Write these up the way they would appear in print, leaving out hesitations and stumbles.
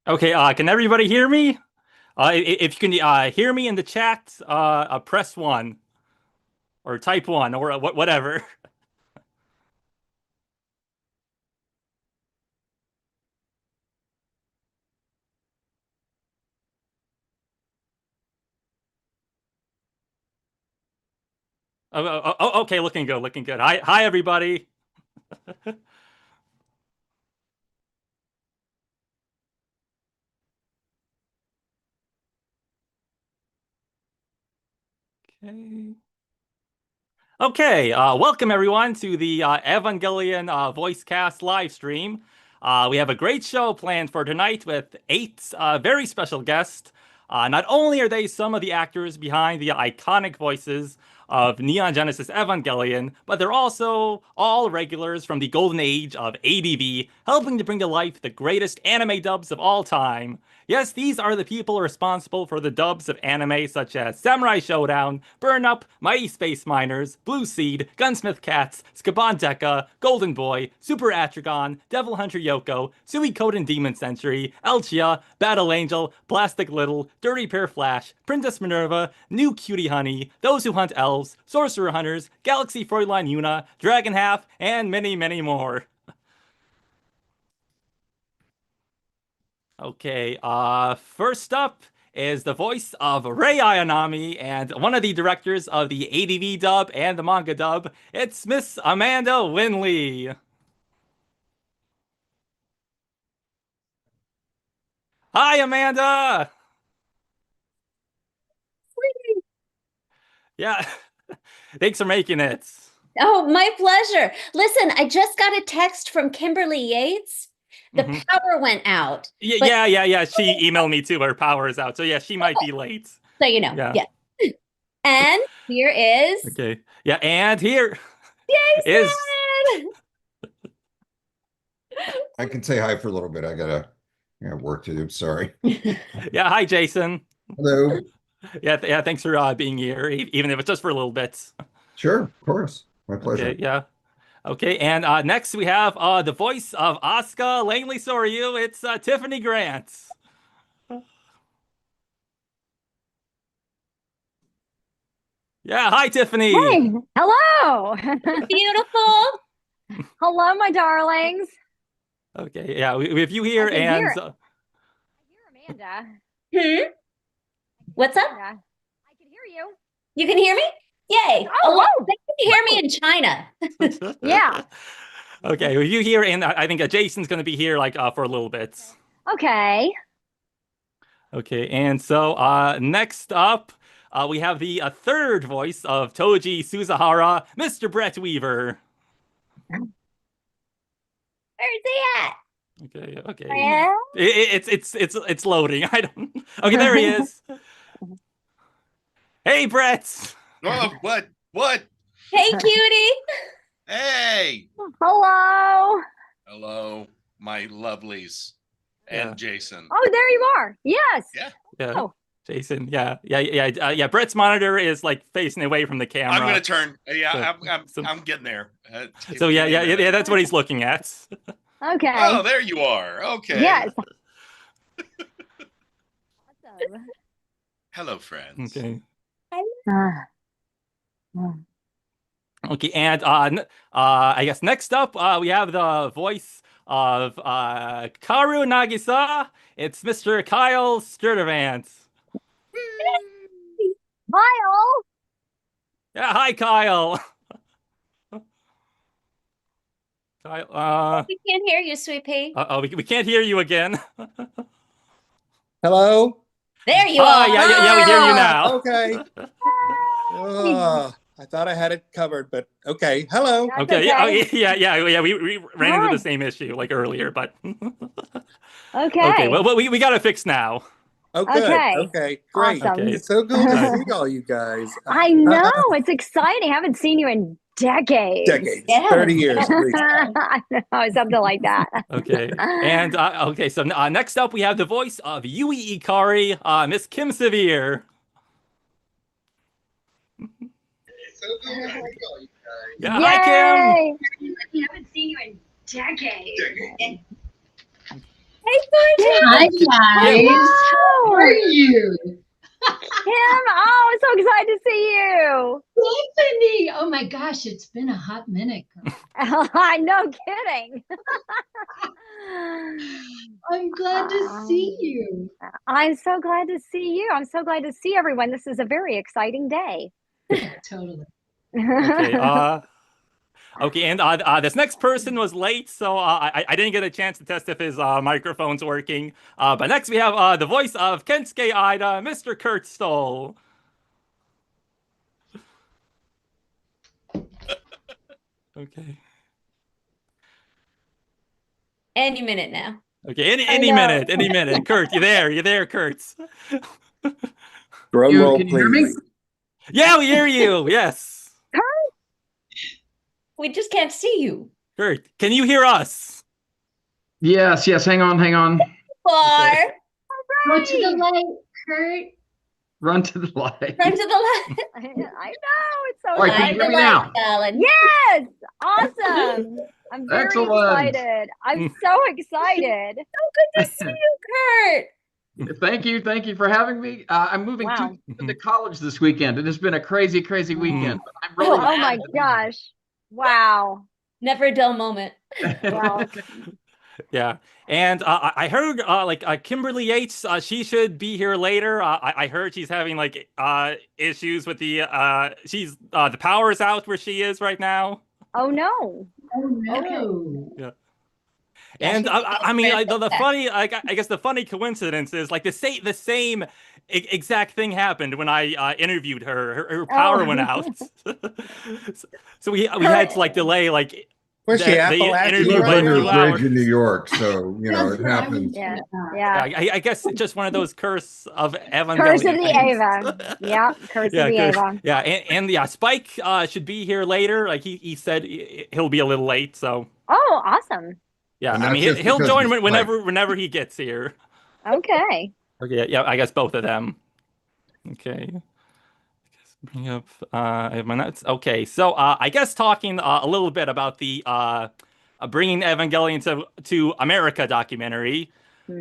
Okay, can everybody hear me? If you can hear me in the chat, press one or type one or whatever. Okay, looking good, looking good. Hi, everybody. Okay. Okay, welcome everyone to the Evangelion Voicecast live stream. We have a great show planned for tonight with eight very special guests. Not only are they some of the actors behind the iconic voices of Neon Genesis Evangelion, but they're also all regulars from the golden age of ADV, helping to bring to life the greatest anime dubs of all time. Yes, these are the people responsible for the dubs of anime such as Samurai Showdown, Burn Up, Mighty Space Miners, Blue Seed, Gunsmith Cats, Scaban Deka, Golden Boy, Super Atragon, Devil Hunter Yoko, Suikoden Demon Century, Elchia, Battle Angel, Plastic Little, Dirty Pair Flash, Princess Minerva, New Cutie Honey, Those Who Hunt Elves, Sorcerer Hunters, Galaxy Fräulein Yuna, Dragon Half, and many, many more. Okay, first up is the voice of Rei Ayanami and one of the directors of the ADV dub and the manga dub. It's Miss Amanda Winley. Hi, Amanda. Yeah, thanks for making it. Oh, my pleasure. Listen, I just got a text from Kimberly Yates. The power went out. Yeah. She emailed me too. Her power is out. So yeah, she might be late. So you know, Yeah. And here is Okay. Yeah, and here Jason. is I can say hi for a little bit. I got work to do. Sorry. Yeah, hi Jason. Hello. Yeah, thanks for being here, even if it's just for a little bit. Sure, of course. My pleasure. Okay, yeah. Okay, and next we have the voice of Asuka Langley Soryu. It's Tiffany Grant. Yeah, hi Tiffany. Hey, hello. Beautiful. Hello, my darlings. Okay, yeah, we have you here I can and hear Amanda. What's up? Amanda. I can hear you. You can hear me? Yay. Oh, They can hear me in China. Yeah. Okay, well, you here, and I think Jason's going to be here like for a little bit. Okay. Okay, and so next up, we have the third voice of Toji Suzahara, Mr. Brett Weaver. Where's he at? Okay. Yeah. It's loading. I don't. Okay, there he is. Hey, Brett. Oh, what? Hey, cutie. Hey. Hello. Hello, my lovelies. And Yeah. Jason. Oh, there you are. Yes. Yeah. Oh. Jason. Yeah. Brett's monitor is like facing away from the camera. I'm gonna turn. Yeah, So- I'm getting there. So yeah. That's what he's looking at. Okay. Oh, there you are. Okay. Yes. Hello, friends. Okay. Uh, Okay, and I guess next up we have the voice of Karu Nagisa. It's Mr. Kyle Sturdivant. Kyle. Yeah, hi Kyle. Kyle, We can't hear you, sweet pea. we can't hear you again. Hello? There you Oh, are. yeah, we hear you now. Okay. I thought I had it covered, but okay. Hello. That's Okay, yeah. We ran into Hi. the same issue like earlier, but Okay. okay. Well, we got it fixed now. Oh, good. Okay. Okay, great. Awesome. Okay. It's so cool to see all you guys. I know. It's exciting. I haven't seen you in decades. Decades. Yeah. 30 years. At least. I know, something like that. Okay, and okay. So next up we have the voice of Yui Ikari, Miss Kim Severe. So cool to see all you guys. Yeah, hi Kim. Yay! I haven't seen you in decades. Hey, Georgie. Hi, Hi guys, how are you? Kim, oh, I'm so excited to see you. Tiffany, oh my gosh, it's been a hot minute, girl. I know, kidding. I'm glad to see you. I'm so glad to see you. I'm so glad to see everyone. This is a very exciting day. Yeah, totally. Okay. Okay, and this next person was late, so I didn't get a chance to test if his microphone's working. But next we have the voice of Kensuke Ida, Mr. Kurt Stoll. Okay. Any minute now. Okay, any minute. Kurt, you there, Kurt? Drum roll, Can you hear me? please. Yeah, we hear you. Yes. We just can't see you. Kurt, can you hear us? Yes. Hang on. Far. Okay. Go to the light, Kurt. Run to the light. Run to the left. I know, it's so All right, can you Find hear the me light, now? darling. Yes, awesome. I'm very Excellent. excited. I'm so excited. Good to see you, Kurt. Thank you for having me. I'm moving Wow. to college this weekend. It has been a crazy weekend. But I'm really Oh my glad to be here. gosh. Wow. Never a dull moment. Well, Yeah, and I heard Kimberly Yates, she should be here later. I heard she's having like issues with the the power's out where she is right now. oh no. Oh no. Okay. Yeah. Yeah, And she's I mean, very the upset. funny, I guess the funny coincidence is like the same exact thing happened when I interviewed her. Her power went out, so we had to like delay like Was she the Appalachian? She interview lives by a under few a hours. bridge in New York, so you know That's it what I happens. was Yeah. gonna Yeah. I guess it's just one of those curse of Evangelion Curse of the things. Ava. Yeah, curse Yeah, of the curse. Ava. Yeah, and the Spike should be here later. Like he said he'll be a little late, so Oh, awesome. yeah. And I that's mean just he'll because join he's Spike. whenever he gets here. Okay. Okay, yeah, I guess both of them. Okay. Bring up I have my notes. Okay, so I guess talking a little bit about the Bringing Evangelion to America documentary.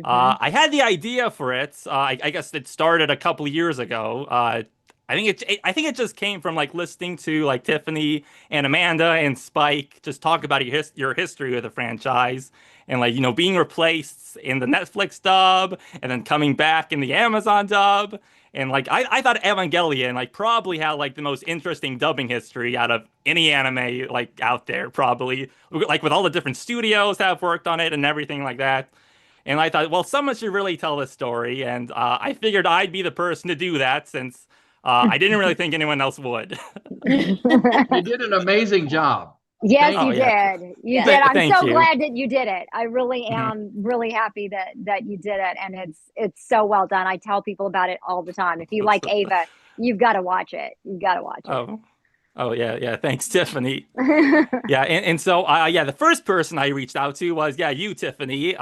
I had the idea for it. I guess it started a couple of years ago. I think it just came from like listening to like Tiffany and Amanda and Spike just talk about your history with the franchise and like being replaced in the Netflix dub and then coming back in the Amazon dub. And like I thought Evangelion like probably had like the most interesting dubbing history out of any anime like out there, probably like with all the different studios that have worked on it and everything like that. And I thought, well, someone should really tell this story, and I figured I'd be the person to do that since I didn't really think anyone else would. You did an amazing job. Yes, Thank you you. Yeah. did. You Yeah. did. I'm Thank so you. glad that you did it. I really am really happy that you did it, and it's so well done. I tell people about it all the time. If you like Ava, you've got to watch it. You've got to watch it. Oh yeah. Thanks, Tiffany. Yeah, and so yeah, the first person I reached out to was you, Tiffany,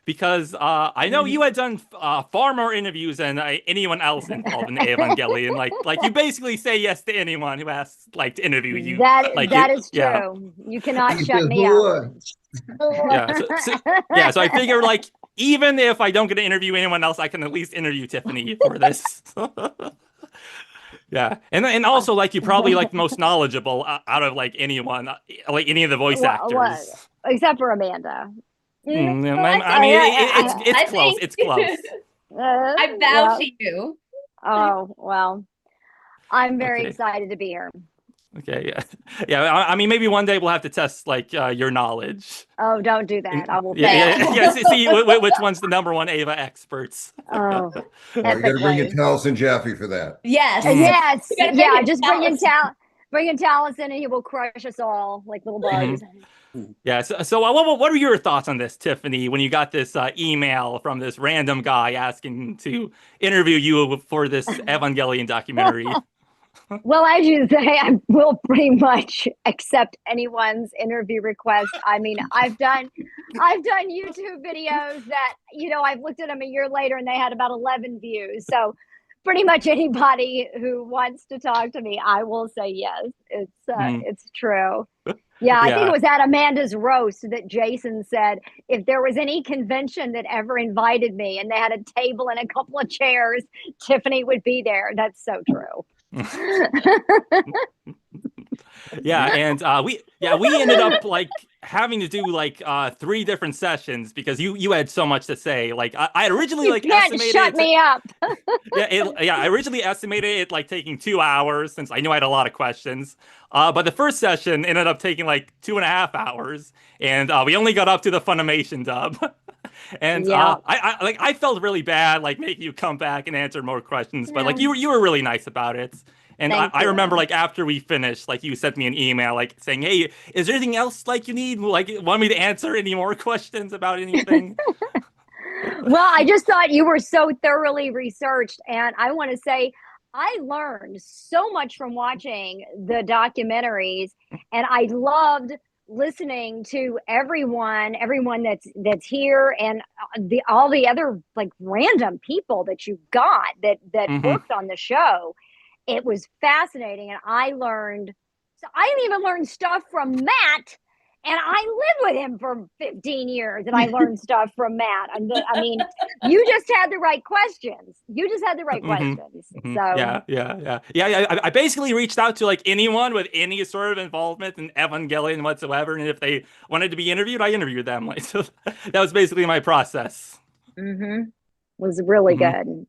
because I know you had done far more interviews than anyone else involved in Evangelion. Like you basically say yes to anyone who asks like to interview you. That is true. Yeah. You cannot He shut says, me up. Yeah. So I figure like even if I don't get to interview anyone else, I can at least interview Tiffany for this. Yeah, and also like you're probably like the most knowledgeable out of like anyone, like any of the voice actors. Except for Amanda. I mean, it's I close. think- It's close. I vow to you. Oh, well, I'm very Okay. excited to be here. Okay, yeah. I mean, maybe one day we'll have to test like your knowledge. Oh, don't do that. I will Yeah, fail. yeah. See which one's the number one Ava experts. Oh, Well, you got to bring in epically. Taliesin Jaffe for that. Yes. Yes. You gotta bring Yeah, in just bring in Taliesin and he will crush us all like little bugs. Yeah. So what are your thoughts on this, Tiffany? When you got this email from this random guy asking to interview you for this Evangelion documentary? Well, as you say, I will pretty much accept anyone's interview request. I mean, I've done YouTube videos that, I've looked at them a year later and they had about 11 views. So pretty much anybody who wants to talk to me, I will say yes. It's true. Yeah, I think Yeah. it was at Amanda's roast that Jason said if there was any convention that ever invited me and they had a table and a couple of chairs, Tiffany would be there. That's so true. Yeah, and we ended up like having to do like 3 different sessions because you had so much to say. Like I originally You like can't estimated shut me up. I originally estimated it like taking 2 hours since I knew I had a lot of questions. But the first session ended up taking like 2.5 hours, and we only got up to the Funimation dub. And Yeah. I felt really bad like making you come back and answer more questions, but like Yeah. you were really nice about it. And Thank I remember you. like after we finished, like you sent me an email like saying, "Hey, is there anything else like you need? Like want me to answer any more questions about anything?" Well, I just thought you were so thoroughly researched. And I want to say, I learned so much from watching the documentaries, and I loved listening to everyone that's here, and all the other like random people that you got that Hmm. worked on the show. It was fascinating, and I learned. So I even learned stuff from Matt, and I lived with him for 15 years, and I learned stuff from Matt. And I mean, you just had the right questions. You just had the right Hmm. questions. Hmm. So Yeah. I basically reached out to like anyone with any sort of involvement in Evangelion whatsoever, and if they wanted to be interviewed, I interviewed them. Like, so that was basically my process. was really Hmm. good.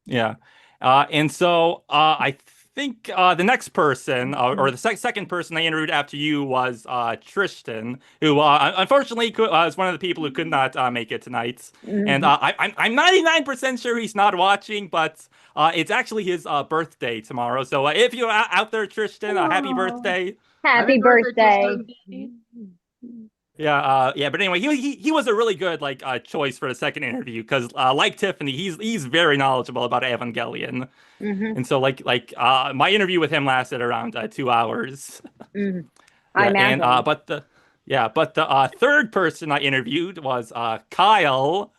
Yeah. And so I think the next person, or the second person I interviewed after you was Tristan, who unfortunately was one of the people who could not make it tonight. And I'm 99% sure he's not watching, but it's actually his birthday tomorrow. So if you're out there, Tristan, happy Oh, birthday. happy birthday. Yeah. But anyway, he was a really good like choice for the second interview because like Tiffany, he's very knowledgeable about Evangelion, and so my interview with him lasted around 2 hours. I Yeah, and imagine. but the third person I interviewed was Kyle,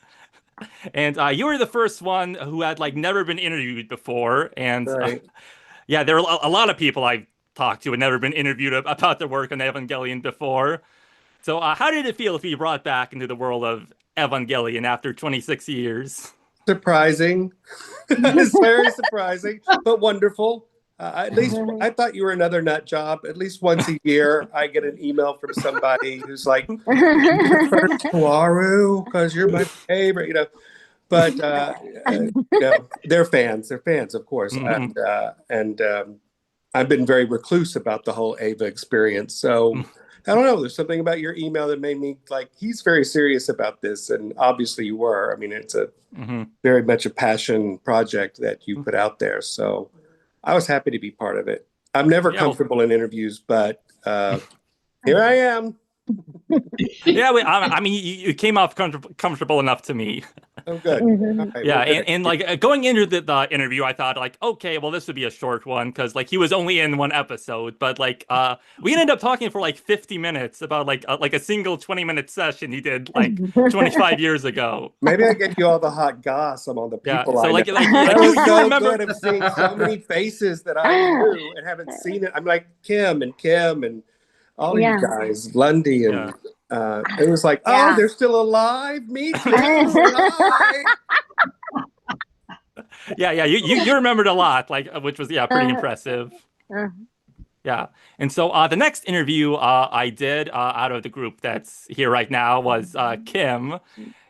and you were the first one who had like never been interviewed before, and Right. yeah, there are a lot of people I've talked to had never been interviewed about their work on Evangelion before. So, how did it feel to be brought back into the world of Evangelion after 26 years? Surprising. It's very surprising, but wonderful. At least I thought you were another nut job. At least once a year, I get an email from somebody who's like, Kawaru, because you're my favorite, you know. But they're fans. They're fans, of course. Mhm. And I've been very recluse about the whole Ava experience. So I don't know. There's something about your email that made me like, he's very serious about this. And obviously you were. I mean, it's a very much a passion project that you put out there. So I was happy to be part of it. I'm never Yeah, well, comfortable in interviews, but here I am. yeah. I mean, you came off comfortable enough to me. Oh, good. All right, Yeah, we're good. and like going into the interview, I thought like, okay, well, this would be a short one because like he was only in one episode, but like we ended up talking for like 50 minutes about like a single 20-minute session he did like 25 years ago. Maybe I gave you all the hot goss among the Yeah, people so I know. like That you was so remember. good of seeing so many faces that I knew and haven't seen it. I'm like Kim and all of you Yeah. guys, Lundy, and Yeah. it was like, oh, Yeah. they're still alive. Me too. Alive. Yeah, you remembered a lot, like which was pretty impressive. Uh, Yeah. And so the next interview I did out of the group that's here right now was Kim.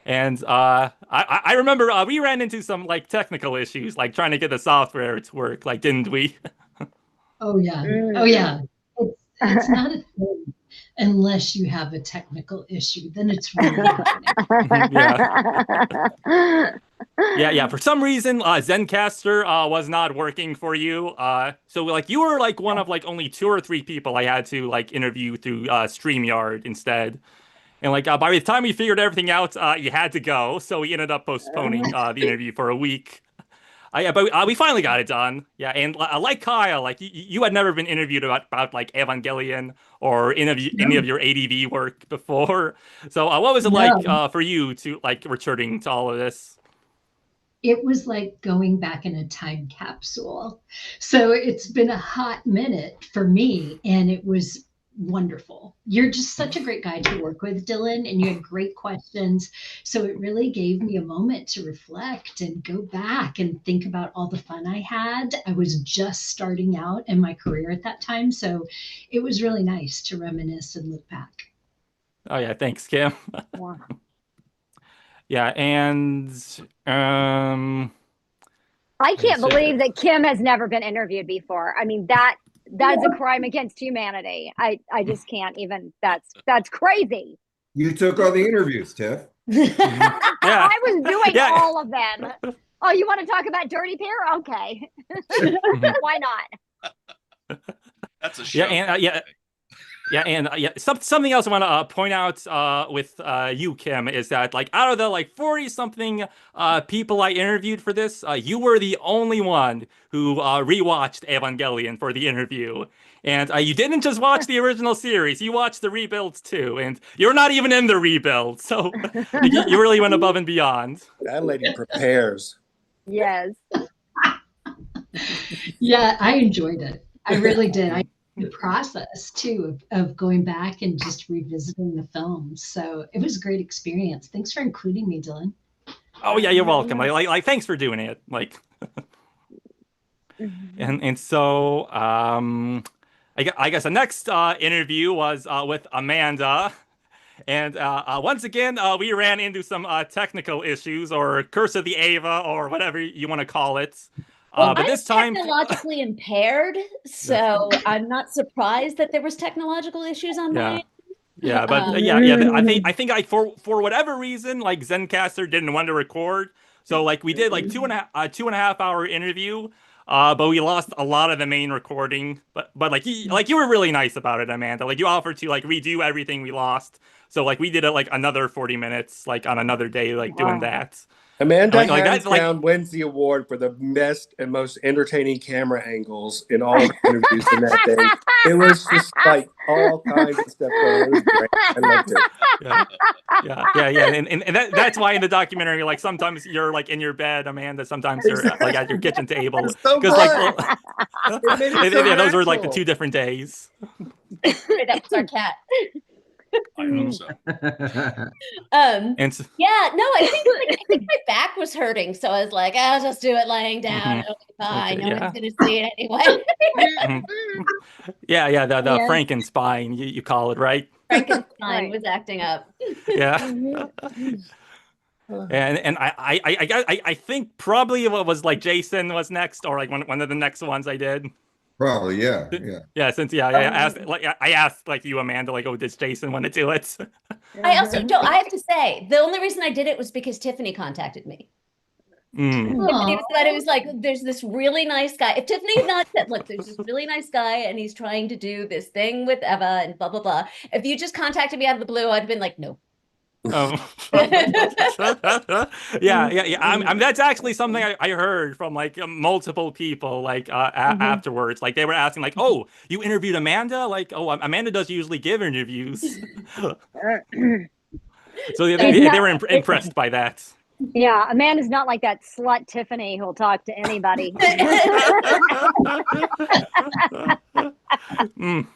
And I remember we ran into some like technical issues, like trying to get the software to work, like didn't we? Oh yeah. Oh yeah. It's not a thing unless you have a technical issue. Then it's really happening. Yeah. For some reason, Zencaster was not working for you. So like you were like one of like only 2 or 3 people I had to like interview through StreamYard instead. And like by the time we figured everything out, you had to go. So we ended up postponing the interview for a week. But we finally got it done. Yeah, and like Kyle, like you had never been interviewed about like Evangelion or any of your ADV work before. So what was it like for you to like returning to all of this? It was like going back in a time capsule. So it's been a hot minute for me, and it was wonderful. You're just such a great guy to work with, Dylan, and you had great questions. So it really gave me a moment to reflect and go back and think about all the fun I had. I was just starting out in my career at that time. So it was really nice to reminisce and look back. Oh yeah, thanks, Kim. Wow. Yeah, and I can't so- believe that Kim has never been interviewed before. I mean, that is a crime against humanity. I just can't even. That's crazy. You took all the interviews, Tiff. Yeah. I was doing Yeah. all of them. Oh, you want to talk about Dirty Pair? Okay. Why not? That's a show. Something else I want to point out with you, Kim, is that like out of the like 40 something people I interviewed for this, you were the only one who rewatched Evangelion for the interview. And you didn't just watch the original series, you watched the rebuilds too. And you're not even in the rebuild. So you really went above and beyond. That lady prepares. Yes. Yeah, I enjoyed it. I really did. I the process too of going back and just revisiting the films. So it was a great experience. Thanks for including me, Dylan. Oh yeah, you're welcome. Like thanks for doing it. Like and so I guess the next interview was with Amanda. And once again, we ran into some technical issues or curse of the Ava or whatever you want to call it. Well, But this time, technologically impaired, so I'm not surprised that there was technological issues on my end. Yeah, but I think for whatever reason, like Zencaster didn't want to record, so like we did like 2.5 hour interview, but we lost a lot of the main recording. But like you were really nice about it, Amanda. Like you offered to like redo everything we lost, so like we did it like another 40 minutes, like on another day, like doing that. Amanda Like hands that's down wins the award for the best and most entertaining camera angles in all of the interviews in that day. It was just like all kinds of stuff going on. It was great. I loved it. Yeah. And that's why in the documentary, like sometimes you're like in your bed, Amanda. Sometimes you're like at your kitchen table. It's so Because good. It made it so those were like the natural. 2 different days. That's our cat. I hope so. And so, Yeah, no, I think my back was hurting, so I was like, I'll just do it laying down. It'll be fine. Okay, No yeah. one's gonna see it anyway. yeah, the Yes. Frankenspine you call it, right? Frankenstein Right. was acting up. Yeah. Mhm. And I think probably what was like Jason was next, or like one of the next ones I did. Probably, yeah. Yeah, since I asked like you, Amanda, like, oh, does Jason want to do it? I also don't. I have to say, the only reason I did it was because Tiffany contacted me. Tiffany said it was like, there's this really nice guy. If Tiffany had not said, look, there's this really nice guy and he's trying to do this thing with Eva and blah blah blah. If you just contacted me out of the blue, I'd have been like, no. Oh. yeah. I'm that's actually something I heard from like multiple people like afterwards. Like they were asking like, "Oh, you interviewed Amanda?" Like, "Oh, Amanda does usually give interviews." So they were impressed by that. Yeah, Amanda's not like that slut Tiffany who'll talk to anybody. Mm.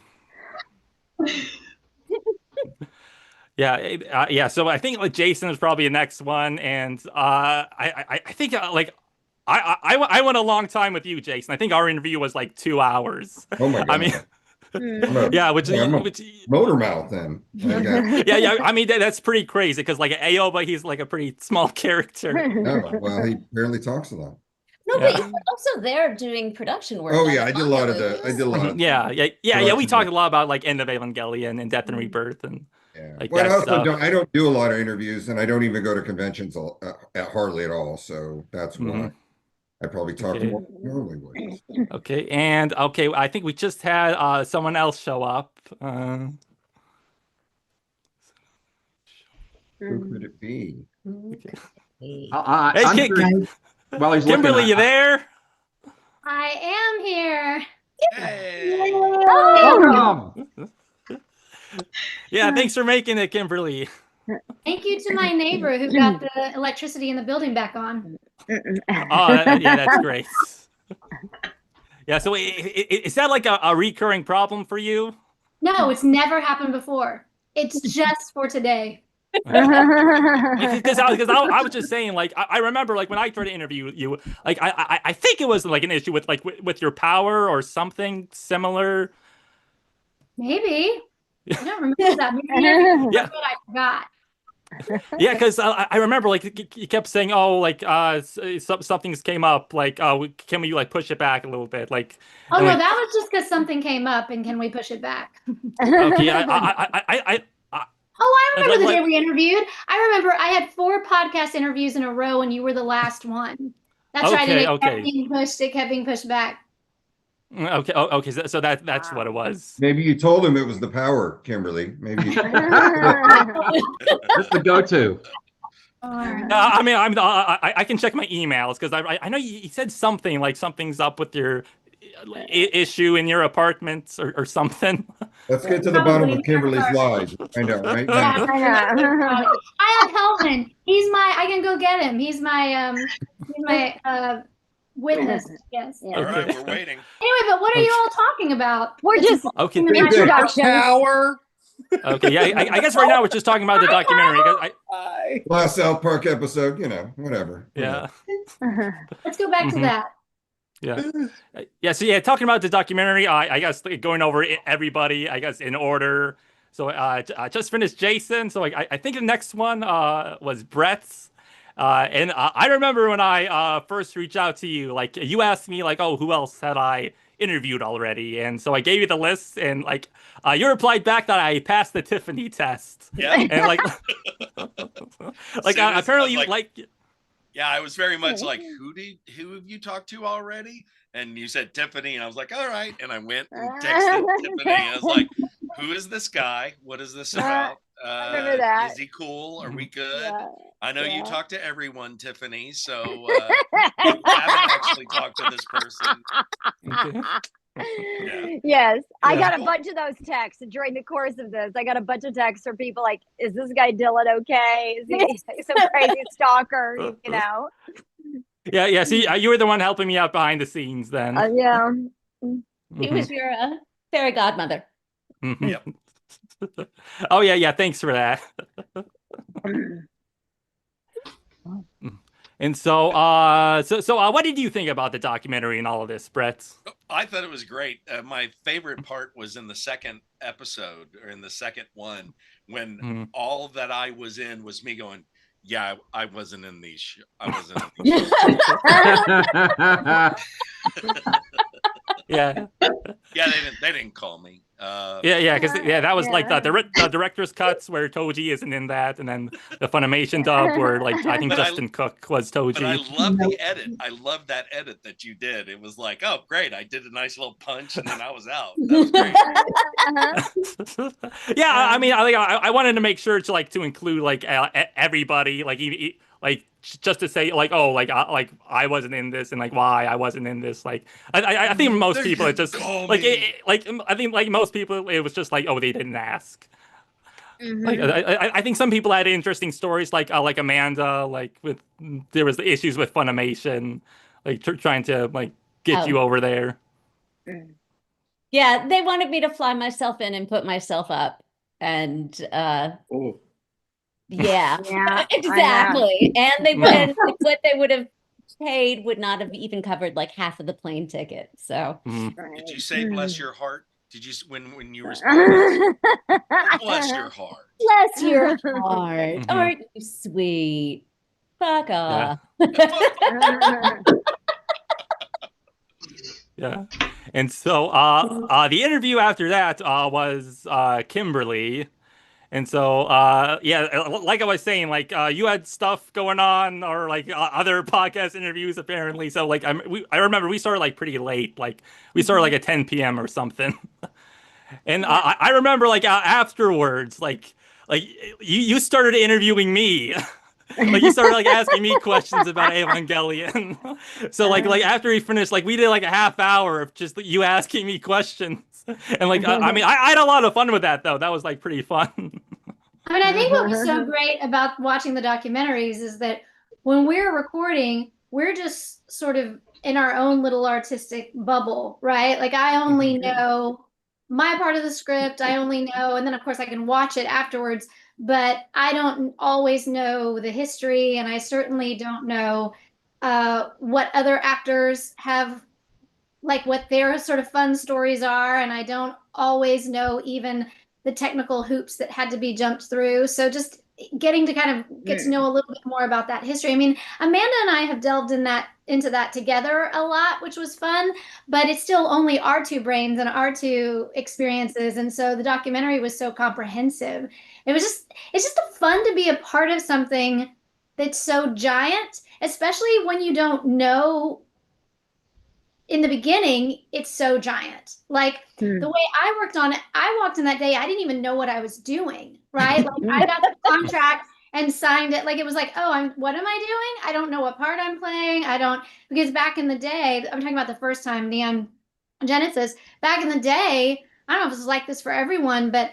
Yeah. So I think like Jason is probably the next one, and I think like I went a long time with you, Jason. I think our interview was like 2 hours. Oh my God. I mean, I'm a motor mouth then. yeah. I mean that's pretty crazy because like Aoba, he's like a pretty small character. No, well, he barely talks a lot. No, but you were also there doing production work. Oh on yeah, the I did a lot of manga the. I did a lot. Of Yeah. We production talked work. a lot about like End of Evangelion and Death and Rebirth and Yeah. like Well, that I also stuff. I don't do a lot of interviews, and I don't even go to conventions hardly at all. So that's why I probably talk Okay. more than I normally would. Okay, and okay, I think we just had someone else show up. Who could it be? Hey, I'm curious, while he's looking, Kimberly, you there? I am here. Hey. welcome. Yeah, thanks for making it, Kimberly. Thank you to my neighbor who got the electricity in the building back on. Yeah, that's great. Yeah, so is that like a recurring problem for you? No, it's never happened before. It's just for today. Because I was just saying, like, I remember, like, when I tried to interview you, like, I think it was like an issue with, like, with your power or something similar. Maybe. I don't remember that. Maybe Yeah. what I forgot. Yeah, because I remember, like, you kept saying, oh, like, something's came up, like, can we, like, push it back a little bit, like. Oh and, no, like, that was just because something came up, and can we push it back? okay, Oh, I remember the like, day we interviewed. I remember I had 4 podcast interviews in a row, and you were the last one. That's right, and it kept being pushed. It kept being pushed back. Okay, okay, so that's what it was. Maybe you told him it was the power, Kimberly. Maybe. That's the go-to. I mean, I can check my emails because I know you said something like something's up with your issue in your apartment or something. Let's get to the bottom of Kimberly's lies. I know, right? Yeah, I have Helman. I can go get him. He's my witness. Yes. All right, we're waiting. Anyway, but what are you all talking about? We're just Okay. introductions. Power. Okay, yeah, I guess right now we're just talking about the documentary. Last South Park episode, whatever. Yeah. Let's go back to that. Yeah. So yeah, talking about the documentary, I guess going over everybody, I guess in order. So I just finished Jason. So I think the next one was Brett's. And I remember when I first reached out to you, like you asked me like, oh, who else had I interviewed already? And so I gave you the list, and like you replied back that I passed the Tiffany test. Yeah. And like, like apparently Yeah, I was very much like, who have you talked to already? And you said Tiffany, and I was like, all right. And I went and texted Tiffany. And I was like, who is this guy? What is this about? I remember that. Is he cool? Are we good? Yeah. I know you talk to everyone, Tiffany. So you haven't actually talked to this person. Yes, I got a bunch of those texts during the course of this. I got a bunch of texts from people like, "Is this guy Dylan okay? Is he some crazy stalker?" Yeah. See, you were the one helping me out behind the scenes then. Yeah. He was your fairy godmother. Yep. Oh yeah. Thanks for that. And so, what did you think about the documentary and all of this, Brett? I thought it was great. My favorite part was in the second episode, or in the second one, when all that I was in was me going, yeah, I wasn't in these. I wasn't in these. Yeah. Yeah, they didn't call me. Because that was like the director's cuts where Toji isn't in that, and then the Funimation dub where like I think Justin Cook was Toji. But I love the edit. I love that edit that you did. It was like, oh great, I did a nice little punch and then I was out. That was great. Yeah, I mean, I wanted to make sure to include like everybody, like just to say like, oh, like I wasn't in this and like why I wasn't in this. Like I think most people it just I think like most people it was just like, oh, they didn't ask. Like I think some people had interesting stories like Amanda, like there was the issues with Funimation, like trying to like get you over there. Yeah, they wanted me to fly myself in and put myself up, and yeah, exactly. And what they would have paid would not have even covered like half of the plane ticket. So did you say bless your heart? Did you when you responded? Bless your heart. Bless your heart. Aren't you sweet? Fuck off. Yeah. And so the interview after that was Kimberly. And so like I was saying, like you had stuff going on or like other podcast interviews apparently. So like I remember we started like pretty late, like we started like at 10 p.m. or something. And I remember like afterwards, like you started interviewing me. Like you started like asking me questions about Evangelion. So like after we finished, like we did like a half hour of just you asking me questions. And like I mean I had a lot of fun with that though. That was like pretty fun. I mean, I think what was so great about watching the documentaries is that when we're recording, we're just sort of in our own little artistic bubble, right? Like I only know my part of the script. I only know, and then of course I can watch it afterwards, but I don't always know the history, and I certainly don't know what other actors have, like what their sort of fun stories are, and I don't always know even the technical hoops that had to be jumped through. So just getting to kind of get to know a little bit more about that history. I mean, Amanda and I have delved into that together a lot, which was fun, but it's still only our two brains and our two experiences. And so the documentary was so comprehensive. It's just fun to be a part of something that's so giant, especially when you don't know in the beginning, it's so giant. Like the way I worked on it, I walked in that day, I didn't even know what I was doing, right? Like I got the contract and signed it. Like it was like, oh, what am I doing? I don't know what part I'm playing. Because back in the day, I'm talking about the first time Neon Genesis, back in the day, I don't know if this is like this for everyone, but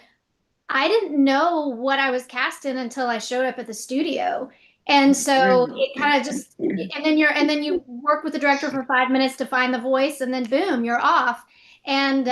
I didn't know what I was cast in until I showed up at the studio. And so it kind of just, and then you work with the director for 5 minutes to find the voice, and then boom, you're off. And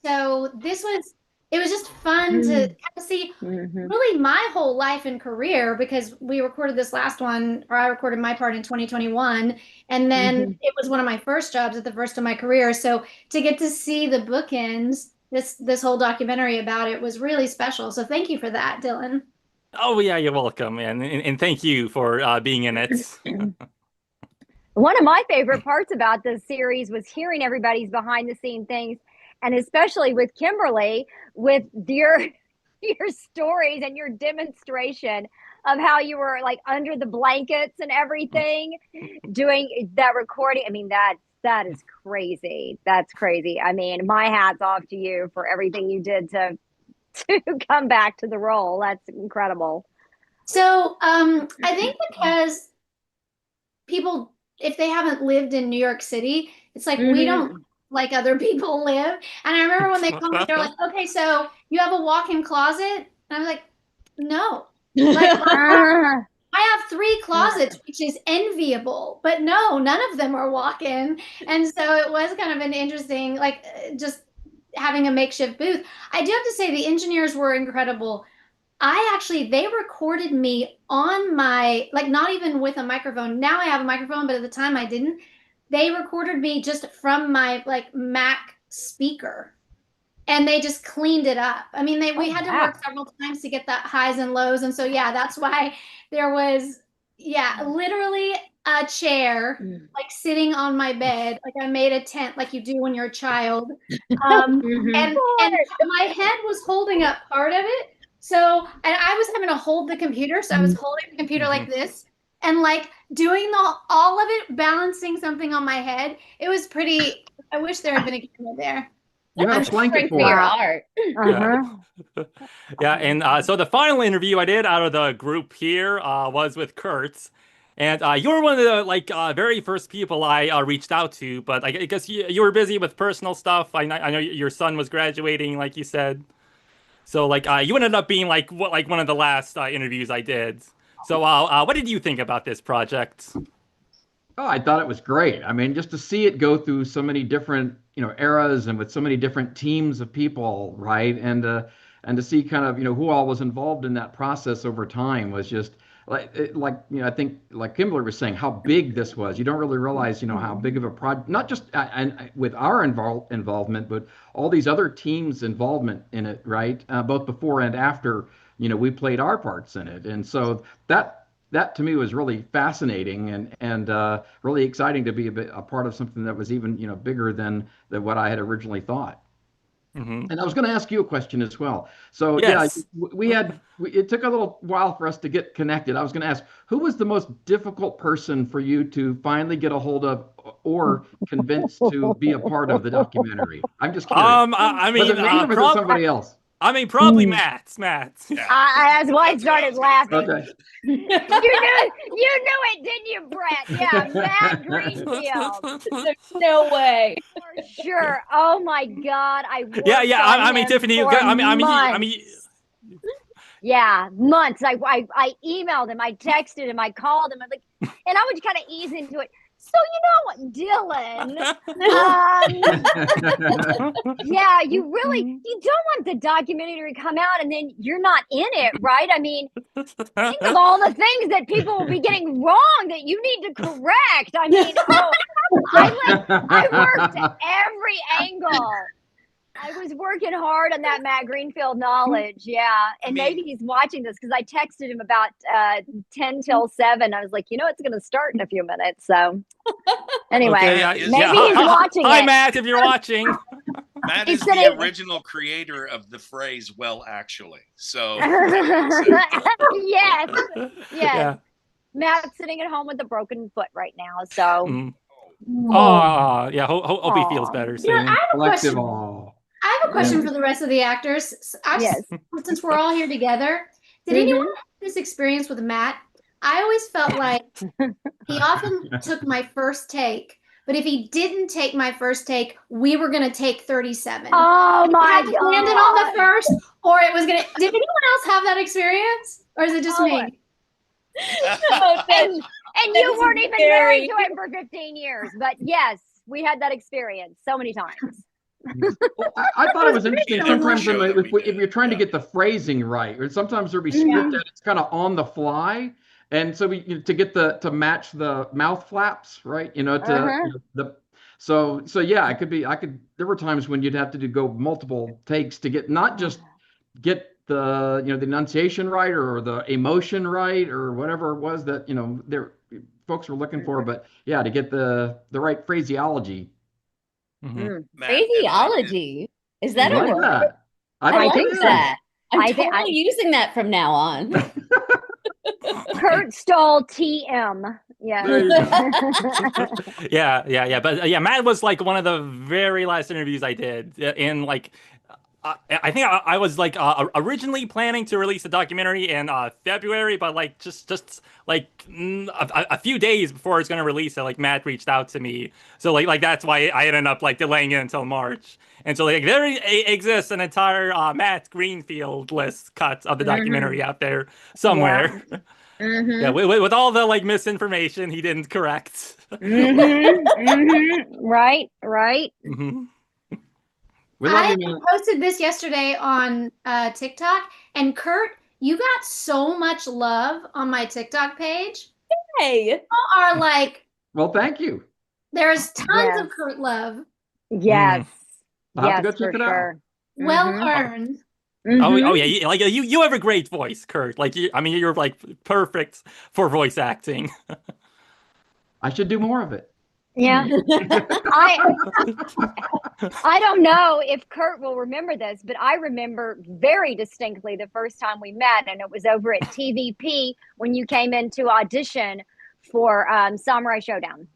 so it was just fun to kind of see really my whole life and career, because we recorded this last one, or I recorded my part in 2021. And then it was one of my first jobs at the first of my career. So to get to see the bookends, this whole documentary about it was really special. So thank you for that, Dylan. Oh yeah, you're welcome, and thank you for being in it. One of my favorite parts about this series was hearing everybody's behind the scene things, and especially with Kimberly, with your stories and your demonstration of how you were like under the blankets and everything, doing that recording. I mean, that is crazy. That's crazy. I mean, my hat's off to you for everything you did to come back to the role. That's incredible. So I think because people, if they haven't lived in New York City, it's like we don't like other people live. And I remember when they called me, they're like, okay, so you have a walk-in closet? And I was like, no. Like, I have 3 closets, which is enviable, but no, none of them are walk-in. And so it was kind of an interesting, like, just having a makeshift booth. I do have to say the engineers were incredible. They recorded me on my, like, not even with a microphone. Now I have a microphone, but at the time I didn't. They recorded me just from my like Mac speaker, and they just cleaned it up. I mean, we had to work several times to get that highs and lows. And so, yeah, that's why there was, literally a chair like sitting on my bed. Like I made a tent like you do when you're a child. And my head was holding up part of it. So, and I was having to hold the computer. So I was holding the computer like this and like doing all of it, balancing something on my head. It was pretty, I wish there had been a camera there. You had a blanket for your art. Yeah, and so the final interview I did out of the group here was with Kurt. And you were one of the very first people I reached out to, but I guess you were busy with personal stuff. I know your son was graduating, like you said. So you ended up being like one of the last interviews I did. So what did you think about this project? Oh, I thought it was great. I mean, just to see it go through so many different, eras and with so many different teams of people, right? And to see kind of, who all was involved in that process over time was just I think like Kimberly was saying, how big this was. You don't really realize, how big of a project, not just and with our involvement, but all these other teams' involvement in it, right? Both before and after, we played our parts in it. And so that to me was really fascinating and really exciting to be a part of something that was even bigger than what I had originally thought. And I was going to ask you a question as well. So yes. It took a little while for us to get connected. I was going to ask, who was the most difficult person for you to finally get a hold of or convince to be a part of the documentary? I'm just curious. I mean, was it me or was it somebody else? I mean, probably Matt. That's why I started laughing. Okay. You knew it, didn't you, Brett? Yeah, Matt Greenfield. There's no way. For sure. Oh my God, I worked I mean, Tiffany. I mean, yeah, months. I emailed him, I texted him, I called him. I'm like, and I would kind of ease into it. So Dylan, yeah, you don't want the documentary to come out and then you're not in it, right? I mean, think of all the things that people will be getting wrong that you need to correct. I mean, I worked every angle. I was working hard on that Matt Greenfield knowledge, yeah. And maybe he's watching this because I texted him about 10 till 7. I was like, it's going to start in a few minutes. So anyway, okay, maybe he's watching Hi, it. Matt, if you're watching. Matt is the original creator of the phrase, well, actually. So. Yes. Yeah. Matt's sitting at home with a broken foot right now. So. Oh, yeah. Hope he feels better soon. I have a Collective question. awe. I have a question for the rest of the actors. Since we're all here together, did anyone have this experience with Matt? I always felt like he often took my first take, but if he didn't take my first take, we were going to take 37. Oh my God. Landed on the first, or it was going to. Did anyone else have that experience? Or is it just me? And you weren't even married to him for 15 years. But yes, we had that experience so many times. I thought it was interesting sometimes if you're trying to get the phrasing right, or sometimes there'll be script that it's kind of on the fly, and so to get to match the mouth flaps, right? So yeah, there were times when you'd have to go multiple takes to get not just get the the enunciation right or the emotion right or whatever it was that folks were looking for, but yeah, to get the right phraseology. Phraseology. Is that a word? I think that. I'm totally using that from now on. Kurt stole TM. Yeah. Yeah. But Matt was like one of the very last interviews I did in like. I think I was like originally planning to release a documentary in February, but like just like a few days before it's going to release it, like Matt reached out to me. So like that's why I ended up like delaying it until March. And so like there exists an entire Matt Greenfield list cut of the documentary out there somewhere. Yeah, with all the like misinformation he didn't correct. Right. I posted this yesterday on TikTok, and Kurt, you got so much love on my TikTok page. Hey, people are like, well, thank you. There's tons of Kurt love. Yes, I'll have to go check it out. Well earned. Oh yeah, like you have a great voice, Kurt. Like you're like perfect for voice acting. I should do more of it. Yeah. I don't know if Kurt will remember this, but I remember very distinctly the first time we met, and it was over at TVP when you came in to audition for Samurai Showdown.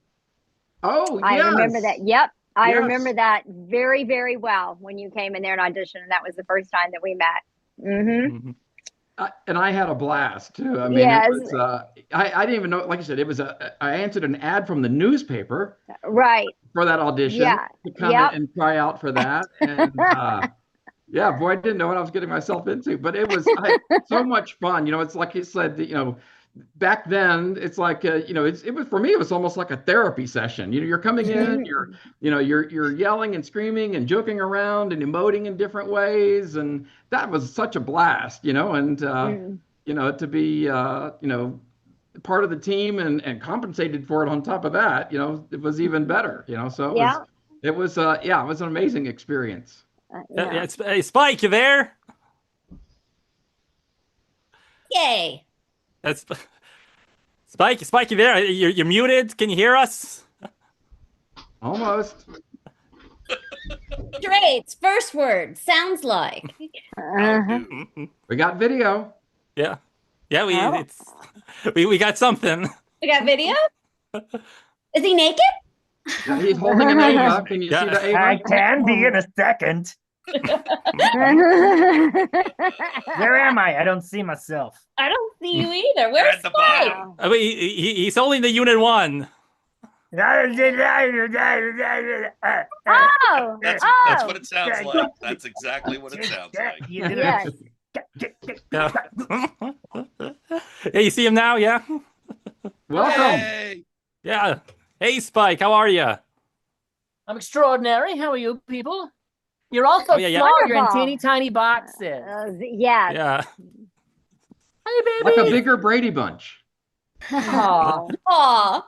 Oh, I remember that. Yep. I remember that very, very well when you came in there and auditioned, and that was the first time that we met. And I had a blast too. I mean, it was, I didn't even know. Like I said, it was I answered an ad from the newspaper, right, for that audition to come in and try out for that. And yeah, boy, I didn't know what I was getting myself into, but it was so much fun. It's like you said, back then it's like it was, for me it was almost like a therapy session. You're coming in, you're yelling and screaming and joking around and emoting in different ways, and that was such a blast, and to be part of the team and compensated for it on top of that, it was even better, so it was it was an amazing experience. Hey, Spike, you there? Yay. That's Spike, you there? You're muted. Can you hear us? Almost. Drake's first word sounds like. We got video. Yeah, we got something. We got video. Is he naked? Yeah, he's holding an Ava. Can you see the Ava? I can be in a second. Where am I? I don't see myself. I don't see you either. Where's Spike? I mean, he's holding the Unit 1. That's what it sounds like. That's exactly what it sounds like. Yes. Yeah, you see him now? Yeah. Welcome. Hey. Yeah. Hey, Spike, how are you? I'm extraordinary. How are you people? You're all so Oh, yeah, yeah. small. You're in Wonderful. teeny tiny boxes. Yes. Yeah. Hey, Like a baby. bigger Brady Bunch. Aw. Aw,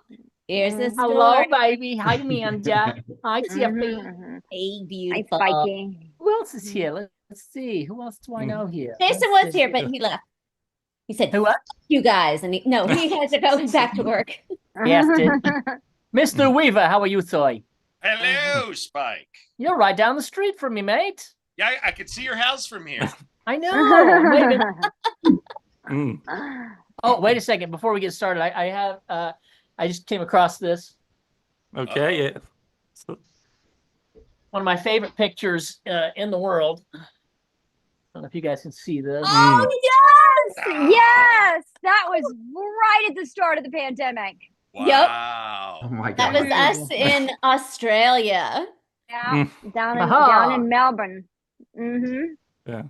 here's the Hello, story. baby. Hi, Amanda. Hi, Tiffany. Mhm. Hey, Hi, beautiful. Spiky. Who else is here? Let's see. Who else do I know here? Jason Let's was see. here, but he left. He said, Who what? you guys. And he had to go back to work. Bastard. Mr. Weaver, how are you, Soy? Hello, Spike. You're right down the street from me, mate. Yeah, I can see your house from here. I know. Wait a minute. Mm. Oh, wait a second. Before we get started, I just came across this. Okay. Yeah. So, One of my favorite pictures in the world. I don't know if you guys can see this. Oh, yes. Yes, that was right at the start of the pandemic. Wow. Oh my That God. was us in Australia. Yeah, down Aha. in Melbourne. Mm-hmm. yeah.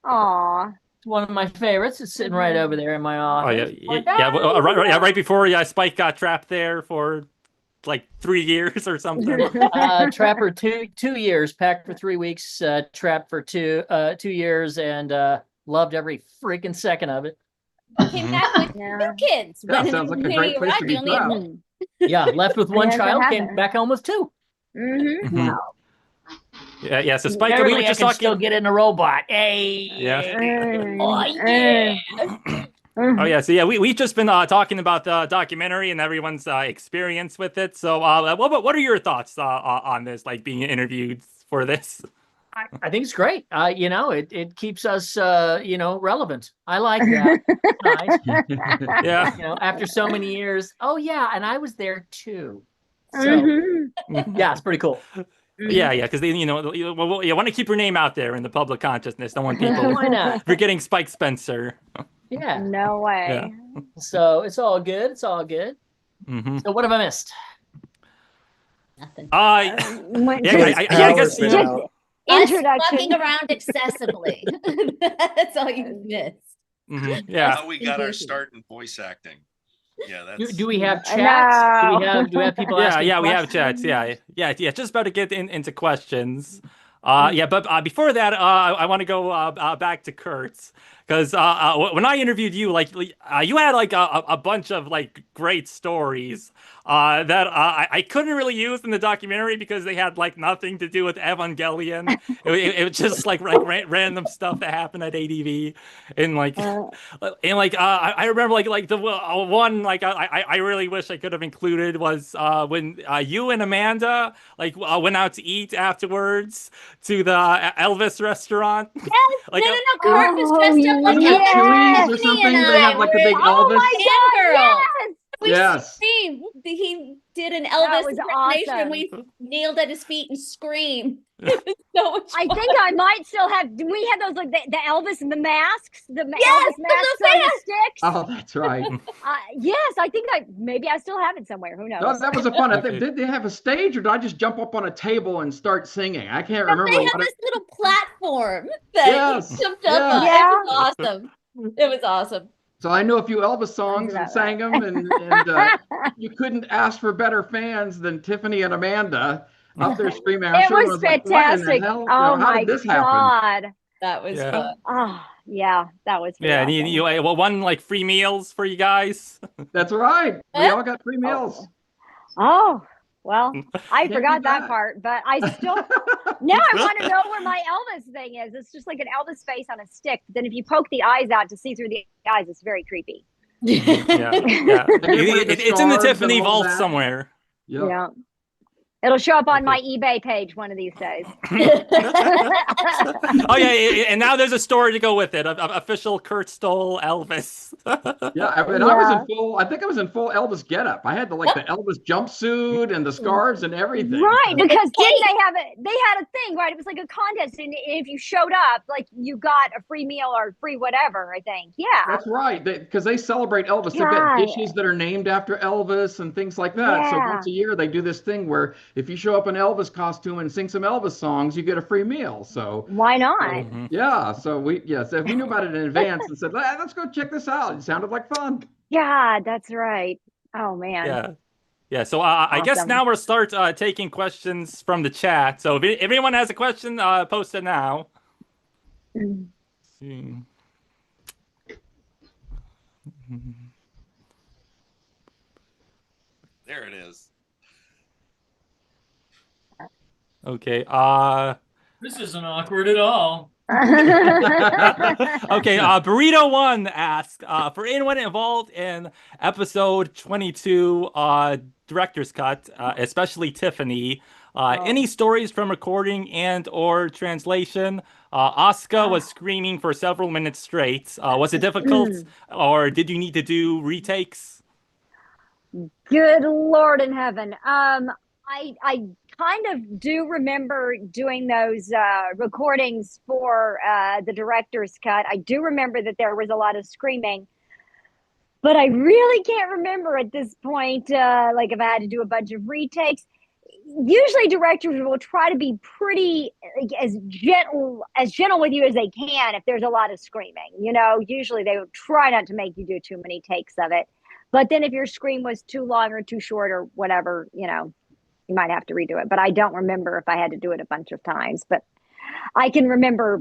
Aw. It's one of my favorites. It's sitting right over there in my Oh, office. yeah. Right before Spike got trapped there for like 3 years or something. Trapped for 2 years, packed for 3 weeks, trapped for 2 years, and loved every freaking second of it. Came back with Yeah. 2 kids. Yeah, When sounds like a when great he place to arrived, be he only had trapped. one. Yeah, left with one Yes, it child, came happened. back home with 2. Mm-hmm. Mhm. Yeah. So Spike, we Apparently, were I just can talking. still get in a robot. Hey. Yeah. Oh, yeah. Oh yeah, so yeah, we've just been talking about the documentary and everyone's experience with it. So, what are your thoughts on this, like being interviewed for this? I think it's great. It keeps us relevant. I like that. Nice. Yeah. After so many years. Oh yeah, and I was there too. So Mm-hmm. yeah, it's pretty cool. Yeah, because you want to keep your name out there in the public consciousness. Don't want people Why not? forgetting Spike Spencer. Yeah. No way. So it's all good. It's all good. Mm-hmm. So what have I missed? Nothing. Yeah, I guess been you out. Us Introduction. walking around excessively. That's all you missed. Yeah. How we got our start in voice acting. Yeah, that's Do we have chats? No. Do we have people Yeah, asking we have questions? chats. Yeah. Just about to get into questions. But before that, I want to go back to Kurtz because when I interviewed you, you had like a bunch of like great stories that I couldn't really use in the documentary because they had like nothing to do with Evangelion. It was just like random stuff that happened at ADV, and I remember like the one like I really wish I could have included was when you and Amanda went out to eat afterwards to the Elvis restaurant. Yes. Like, no. Kurt was dressed up like Wasn't it Elvis. Chili's or Tiffany something? and They I have like the were big Elvis. fangirl. Yes. We Yes. screamed. He did an That Elvis was impersonation. awesome. We kneeled at his feet and screamed. It was so much I fun. think I might still have. We had those like the Elvis and the masks, the Yes, Elvis masks the on the masks. sticks. Oh, that's right. Yes, I think maybe I still have it somewhere. Who knows? No, that was a fun. Okay. Did they have a stage, or did I just jump up on a table and start singing? I can't remember They what had it. this little platform that Yes, he jumped up on. yeah. It was awesome. It was awesome. So I knew a few Elvis songs and that sang them, and you couldn't ask for better fans than Tiffany and Amanda up there screaming. I'm It sure was like, what in the fantastic. hell? Oh how my did this happen? God. That was Yeah. fun. Oh yeah, that was pretty Yeah, and awesome. you won like free meals for you guys. That's right. We all got free meals. Oh, well, I Can't forgot do that that. part, but I still now I want to know where my Elvis thing is. It's just like an Elvis face on a stick. But then if you poke the eyes out to see through the eyes, it's very creepy. Yeah. It's in the Tiffany vault somewhere. Yep. Yeah. It'll show up on my eBay page one of these days. Oh yeah, and now there's a story to go with it. Official Kurt stole Elvis. Yeah, I mean, I was in full. I think I was in full Elvis getup. I had the Elvis jumpsuit and the scarves and everything. Right, because didn't they have it? They had a thing, right? It was like a contest, and if you showed up, like you got a free meal or free whatever. I think, yeah. That's right, because they celebrate Elvis. They've got God. dishes that are named after Elvis and things like that. So Yeah. once a year, they do this thing where if you show up in Elvis costume and sing some Elvis songs, you get a free meal. So Why not? yeah, so we knew about it in advance and said, let's go check this out. It sounded like fun. God, that's right. Oh man. Yeah. Yeah, so I guess Awesome. now we'll start taking questions from the chat. So if anyone has a question, post it now. See. There it is. Okay. This isn't awkward at all. Okay. Burrito One asks, for anyone involved in episode 22, director's cut, especially Tiffany, any stories from recording and or translation? Asuka was screaming for several minutes straight. Was it difficult, or did you need to do retakes? Good Lord in heaven. I kind of do remember doing those recordings for the director's cut. I do remember that there was a lot of screaming, but I really can't remember at this point, like if I had to do a bunch of retakes. Usually directors will try to be pretty as gentle with you as they can if there's a lot of screaming. You know, usually they will try not to make you do too many takes of it. But then if your scream was too long or too short or whatever, you know, you might have to redo it. But I don't remember if I had to do it a bunch of times. But I can remember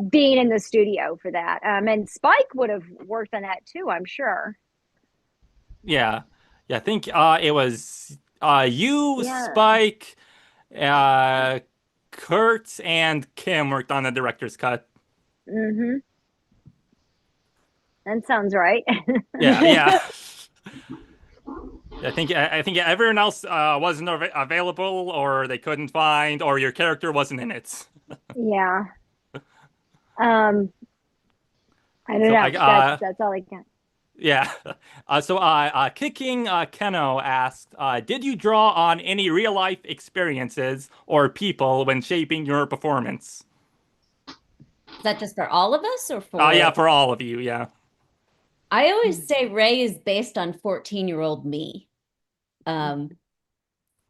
being in the studio for that. And Spike would have worked on that too, I'm sure. Yeah. Yeah, I think it was you, Spike, Kurt, and Kim worked on the director's cut. Mm-hmm. That sounds right. Yeah. I think everyone else wasn't available, or they couldn't find, or your character wasn't in it. Yeah. I don't know. That's all I can. Yeah. So Kicking Keno asked, did you draw on any real life experiences or people when shaping your performance? Is that just for all of us or for? Yeah, for all of you. Yeah. I always say Ray is based on 14-year-old me. I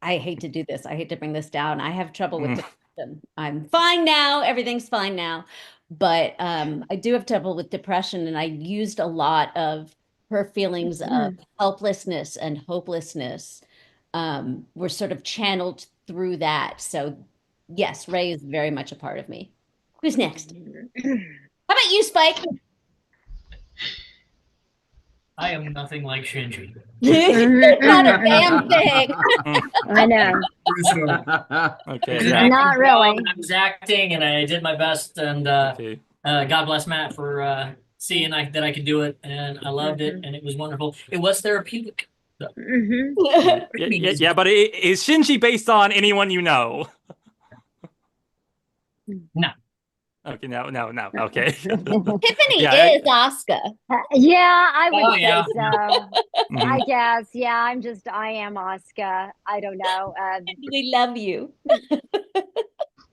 hate to do this. I hate to bring this down. I have trouble with depression. I'm fine now. Everything's fine now. But I do have trouble with depression. And I used a lot of her feelings of helplessness and hopelessness were sort of channeled through that. So yes, Ray is very much a part of me. Who's next? How about you, Spike? I am nothing like Shinji. Not a damn thing. I know. Okay. Yeah. Not really. I was acting and I did my best. And Okay. God bless Matt for seeing that I could do it. And I loved it. And it was wonderful. It was therapeutic. So. Yeah, but is Shinji based on anyone you know? No. Okay, no. Okay. Tiffany is Asuka. Yeah, I would say yeah. so. I guess. Yeah, I am Asuka. I don't know. We love you.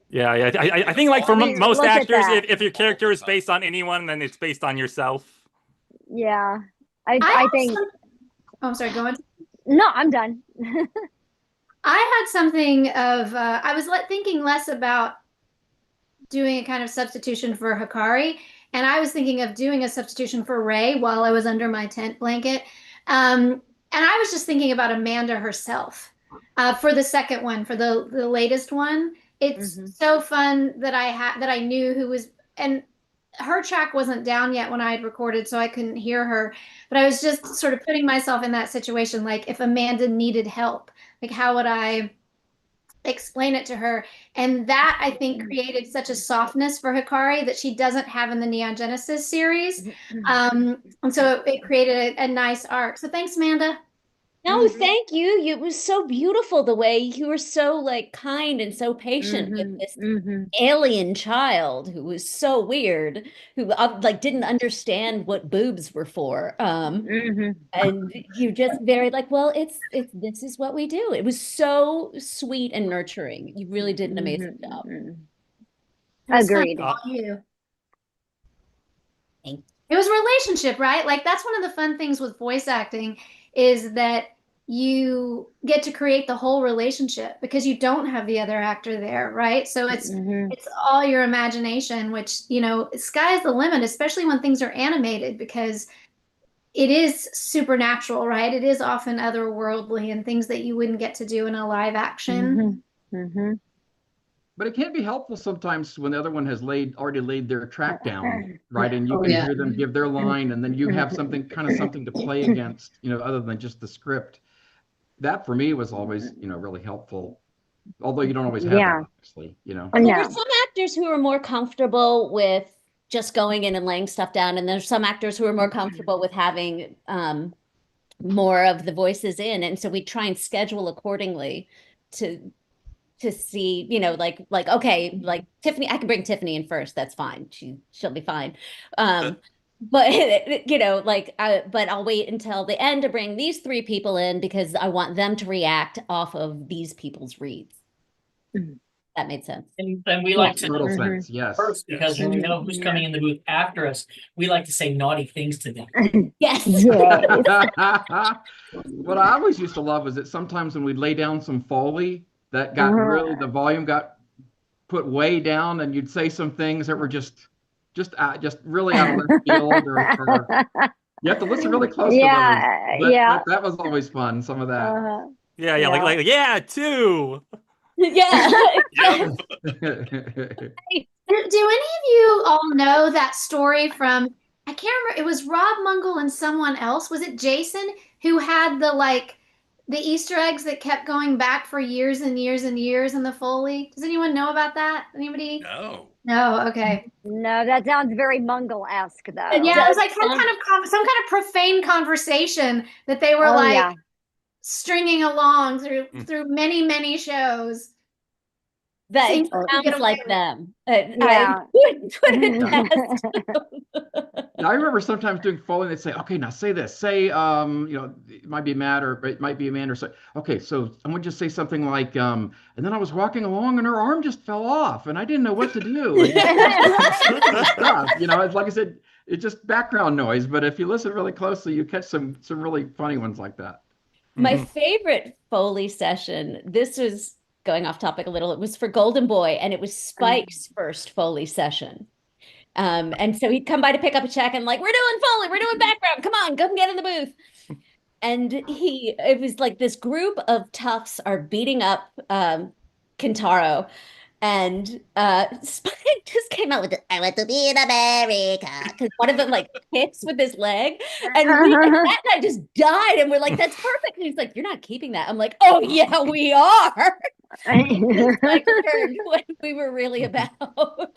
Yeah. I think like for most look at actors, that. if your character is based on anyone, then it's based on yourself. Yeah, I think. Oh, I'm sorry. Go on. No, I'm done. I had something of I was thinking less about doing a kind of substitution for Hikari, and I was thinking of doing a substitution for Ray while I was under my tent blanket. And I was just thinking about Amanda herself for the second one, for the latest one. It's so fun that I knew who was, and her track wasn't down yet when I had recorded, so I couldn't hear her. But I was just sort of putting myself in that situation, like if Amanda needed help, like how would I explain it to her? And that I think created such a softness for Hikari that she doesn't have in the Neon Genesis series. And so it created a nice arc. So thanks, Amanda. No, thank you. It was so beautiful the way you were so like kind and so patient with this alien child who was so weird, who like didn't understand what boobs were for. And you just very like, well, it's this is what we do. It was so sweet and nurturing. You really did an amazing job. Agreed. You. It was relationship, right? Like that's one of the fun things with voice acting is that you get to create the whole relationship because you don't have the other actor there, right? So it's all your imagination, which, you know, sky's the limit, especially when things are animated, because it is supernatural, right? It is often otherworldly and things that you wouldn't get to do in a live action. But it can be helpful sometimes when the other one has already laid their track down, right? And you Oh, can yeah. hear them give their line, and then you have something to play against, other than just the script. That for me was always, really helpful. Although you don't always have that, obviously, Well, there are some actors who are more comfortable with just going in and laying stuff down, and there's some actors who are more comfortable with having more of the voices in, and so we try and schedule accordingly to see, like okay, like Tiffany, I can bring Tiffany in first. That's fine. She'll be fine. But but I'll wait until the end to bring these three people in because I want them to react off of these people's reads. That made sense. And we like to total sense, yes. first, because when we know who's coming in the booth after us, we like to say naughty things to them. Yes. What I always used to love was that sometimes when we'd lay down some Foley, that got really, the volume got put way down, and you'd say some things that were just really out of left field, or you have to listen really close to them. But that was always fun. Some of that. Like two. Yeah. Do any of you all know that story from, I can't remember, it was Rob Mungle and someone else. Was it Jason who had the Easter eggs that kept going back for years and years and years in the Foley? Does anyone know about that? Anybody? No. No, okay. No, that sounds very Mungle-esque, though. Yeah, it was like some kind of profane conversation that they were stringing along through many, many shows. That sounds like them. I remember sometimes doing Foley, and they'd say, okay, now say this. Say, it might be mad, or it might be a man, or so. Okay, so I'm going to just say something like, and then I was walking along and her arm just fell off and I didn't know what to do. It's like I said, it's just background noise. But if you listen really closely, you catch some really funny ones like that. My favorite Foley session, this was going off topic a little, it was for Golden Boy, and it was Spike's first Foley session. And so he'd come by to pick up a check and like, we're doing Foley, we're doing background, come on, come get in the booth. And it was like this group of toughs are beating up Kintaro, and Spike just came out with I want to be in America, because one of them like hits with his leg, and that guy just died, and we're like, that's perfect. And he's like, you're not keeping that. I'm like, oh yeah, we are. Like what we were really about.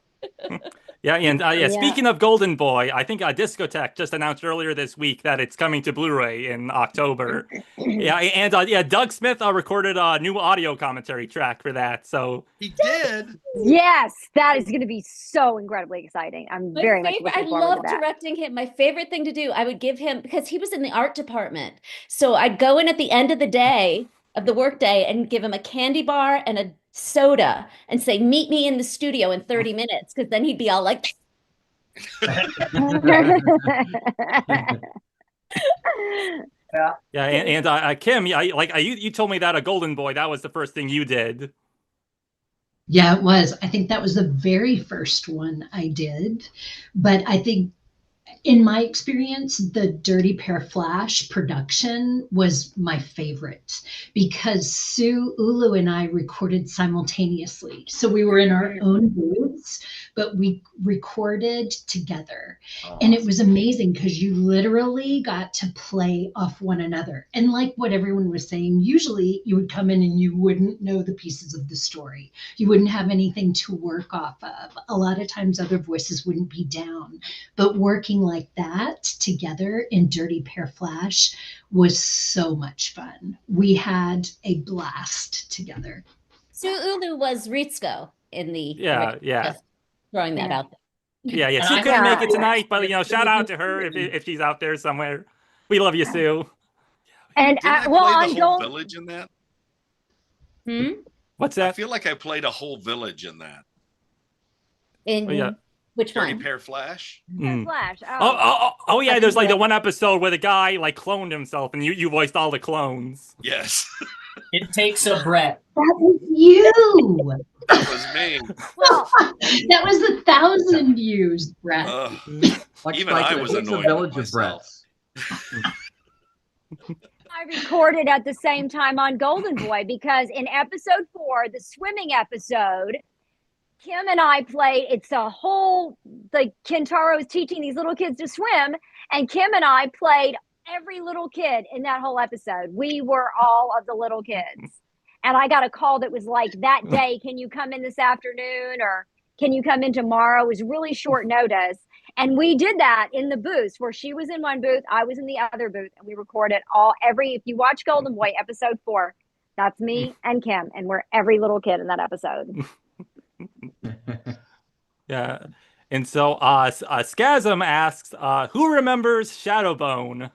Speaking of Golden Boy, I think Discotech just announced earlier this week that it's coming to Blu-ray in October. Doug Smith recorded a new audio commentary track for that. So he did. Yes, that is going to be so incredibly exciting. I'm very much looking forward to that. I love directing him. My favorite thing to do, I would give him, because he was in the art department, so I'd go in at the end of the day, of the workday, and give him a candy bar and a soda and say, meet me in the studio in 30 minutes, because then he'd be all like Kim, you told me that a Golden Boy, that was the first thing you did. Yeah, it was. I think that was the very first one I did. But I think in my experience, the Dirty Pair Flash production was my favorite because Sue Ulu and I recorded simultaneously. So we were in our own booths, but we recorded together. And it was amazing because you literally got to play off one another. And like what everyone was saying, usually you would come in and you wouldn't know the pieces of the story. You wouldn't have anything to work off of. A lot of times other voices wouldn't be down, but working like that together in Dirty Pair Flash was so much fun. We had a blast together. Sue Ulu was Ritsuko in the just throwing that out there. She couldn't make it tonight, but shout out to her if she's out there somewhere. We love you, Sue. And play the whole village in that? What's that? I feel like I played a whole village in that. Which Dirty one? Pair Flash. Flash. Oh yeah, there's like the one episode where the guy like cloned himself and you voiced all the clones. Yes. It takes a breath. That was you. That was me. Well, that was 1,000 views, Brett. Even I was annoyed with myself. I recorded at the same time on Golden Boy because in episode 4, the swimming episode, Kim and I played. It's a whole, like, Kentaro is teaching these little kids to swim, and Kim and I played every little kid in that whole episode. We were all of the little kids. And I got a call that was like, that day, can you come in this afternoon, or can you come in tomorrow? It was really short notice. And we did that in the booth where she was in one booth, I was in the other booth, and we recorded if you watch Golden Boy episode 4, that's me and Kim, and we're every little kid in that episode. Yeah. And so Scasm asks, who remembers Shadowbone?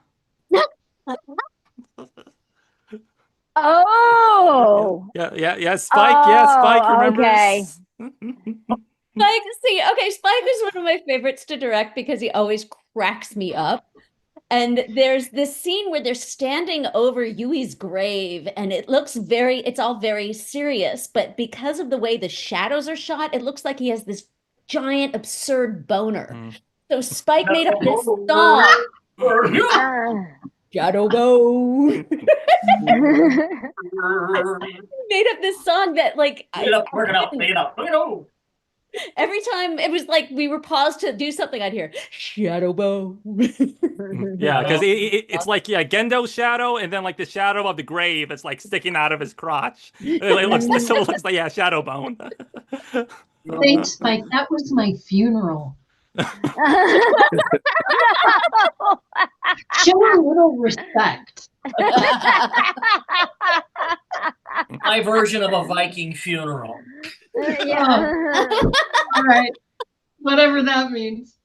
Oh. Yeah, Spike. Yeah, Spike remembers. Okay. Spike, okay, Spike is one of my favorites to direct because he always cracks me up. And there's this scene where they're standing over Yui's grave, and it's all very serious. But because of the way the shadows are shot, it looks like he has this giant, absurd boner. So Spike made up this song. Shadow Bone. Made up this song that, like, every time it was like we were paused to do something, I'd hear Shadow Bone. Yeah, because it's like Gendo's shadow, and then like the shadow of the grave is like sticking out of his crotch. It looks like Shadow Bone. Thanks, Spike. That was my funeral. Show a little respect. My version of a Viking funeral. Yeah. All right. Whatever that means.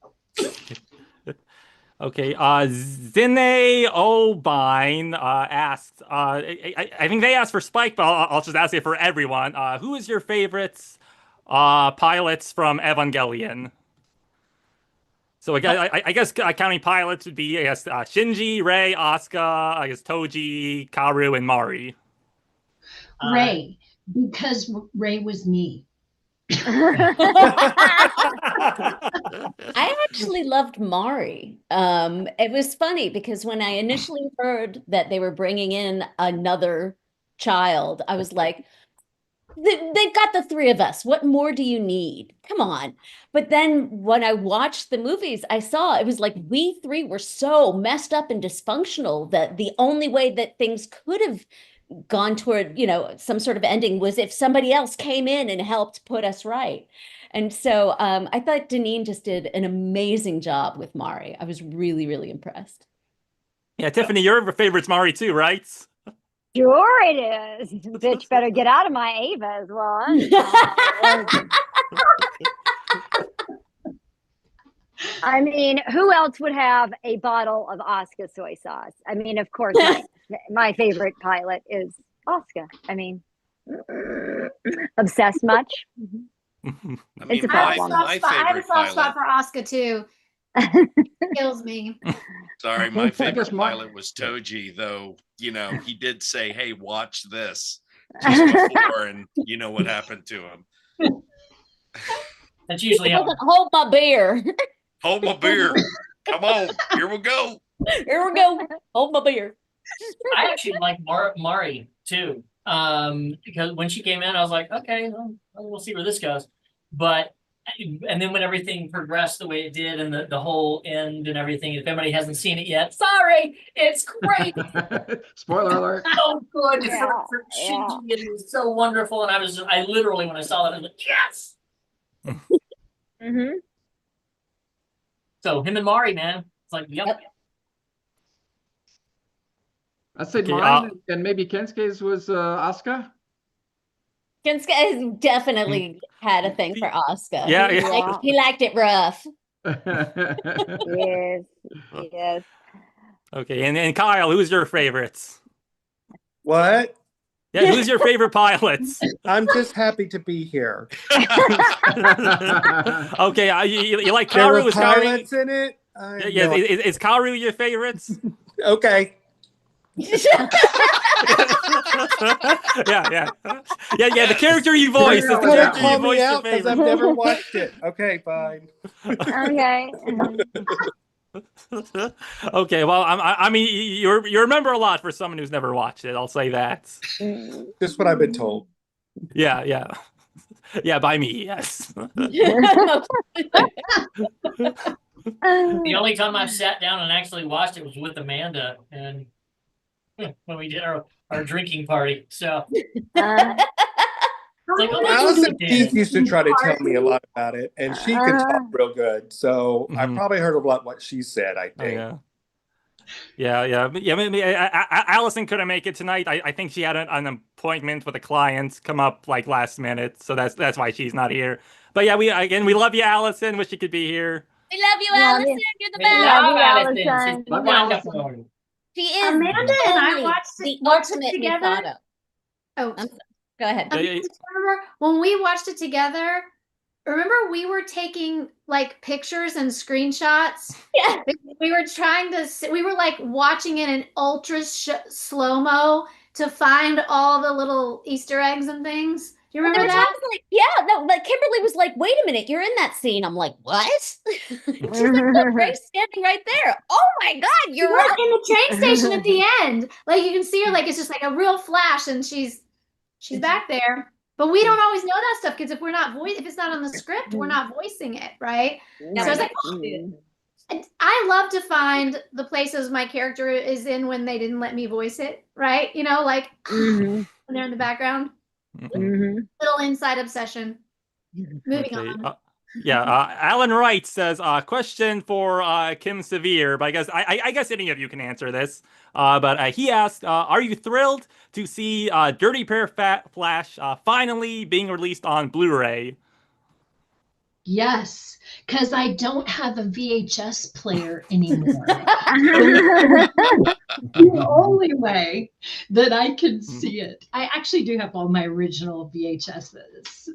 Okay, Zine O'Bine asks, I think they asked for Spike, but I'll just ask it for everyone. Who is your favorites pilots from Evangelion? So I guess counting pilots would be, Shinji, Rei, Asuka, Toji, Kaoru, and Mari. Ray, because Ray was me. I actually loved Mari. It was funny because when I initially heard that they were bringing in another child, I was like, they've got the 3 of us. What more do you need? Come on. But then when I watched the movies, I saw it was like we 3 were so messed up and dysfunctional that the only way that things could have gone toward, some sort of ending was if somebody else came in and helped put us right. And so I thought Deneen just did an amazing job with Mari. I was really, really impressed. Yeah, Tiffany, your favorite's Mari too, right? Sure it is. Bitch better get out of my Ava as well. I mean, who else would have a bottle of Asuka soy sauce? I mean, of course, my favorite pilot is Asuka. I mean, obsessed much? It's a problem. My I have a favorite soft spot pilot. for Asuka too. Kills me. Sorry, my favorite pilot was Toji, though, he did say, hey, watch this just before, and you know what happened to him. That's usually He how doesn't hold my beer. Hold my beer. Come on, here we go. Here we go. Hold my beer. I actually like Mari too. Because when she came in, I was like, okay, well, we'll see where this goes. And then when everything progressed the way it did, and the whole end and everything, if anybody hasn't seen it yet, sorry, it's great. Spoiler alert. So good Yeah, for Shinji. It was so wonderful, and I literally, when I saw that, I was like, yes. Mm-hmm. So him and Mari, man, it's like, yep. I'd say Okay, mine and maybe Kensuke's was Asuka. Kensuke has definitely had a thing for Asuka. Yeah, He liked it rough. Yes. Okay, and Kyle, who's your favorites? What? Yeah, who's your favorite pilots? I'm just happy to be here. Okay, you like There Kaoru? were Is Kaoru? pilots in it. Yeah, is Kaoru your favorites? Okay. Yeah. The character you voice is the You're gonna character you call me voice your out because I've favorite. never watched it. Okay, fine. Okay. Okay, well, I mean, you remember a lot for someone who's never watched it. I'll say that. Just what I've been told. Yeah, yeah, yeah. By me, yes. The only time I've sat down and actually watched it was with Amanda, and when we did our drinking party. So it's like, oh, that's what Allison we Keith did. used to try to tell me a lot about it, and she can talk real good. So I Mhm. probably heard a lot what she said, I Oh, think. yeah. Yeah. Maybe Allison couldn't make it tonight. I think she had an appointment with a client come up like last minute, so that's why she's not here. But yeah, we love you, Allison. Wish you could be here. We love you, Love Allison. you. You're the We best. love Love you, Allison. Allison. She's Love wonderful. She is Amanda and I only watched the it ultimate together. Mifado. Oh, I'm sorry. Go ahead. Yeah, yeah. remember when we watched it together? Remember we were taking like pictures and screenshots. Yeah. We were trying to. We were like watching it in ultra slow mo to find all the little Easter eggs and things. Do you There remember were that? times like, yeah, no, like Kimberly was like, wait a minute, you're in that scene. I'm like, what? She's like, look, Ray's standing right there. Oh my God, you're Right right. in the train station at the end. Like you can see her, like it's just like a real flash, and she's back there. But we don't always know that stuff because if it's not on the script, we're not voicing it, right? No, So it's like right. and I love to find the places my character is in when they didn't let me voice it, right? You know, like when they're in the background. Little inside obsession. Moving Okay. on. Yeah. Alan Wright says, question for Kim Severe, but I guess any of you can answer this. But he asked, are you thrilled to see Dirty Pair Flash finally being released on Blu-ray? Yes, because I don't have a VHS player anymore. The only way that I can see it. I actually do have all my original VHSs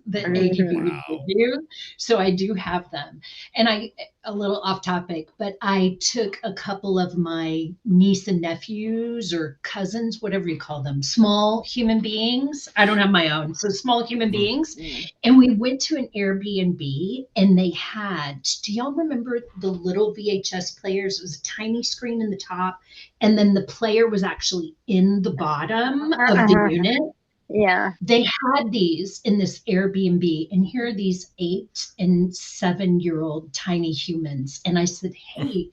that ADV would give you. So I do have them. And a little off topic, but I took a couple of my niece and nephews or cousins, whatever you call them, small human beings. I don't have my own. So small human beings. And we went to an Airbnb and they had, do y'all remember the little VHS players? It was a tiny screen in the top. And then the player was actually in the bottom of the unit. Yeah. They had these in this Airbnb, and here are these 8 and 7-year-old tiny humans. And I said, hey,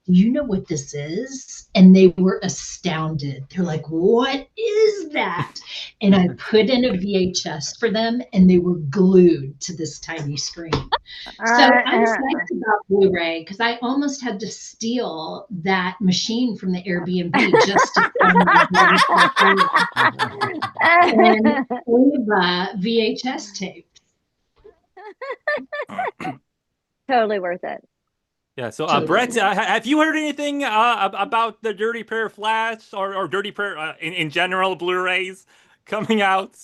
do you know what this is? And they were astounded. They're like, what is that? And I put in a VHS for them, and they were glued to this tiny screen. So I'm psyched about Blu-ray because I almost had to steal that machine from the Airbnb just to and Ava VHS tapes. Totally worth it. Yeah, so Totally. Brett, have you heard anything about the Dirty Pair Flash or Dirty Pair in general Blu-rays coming out?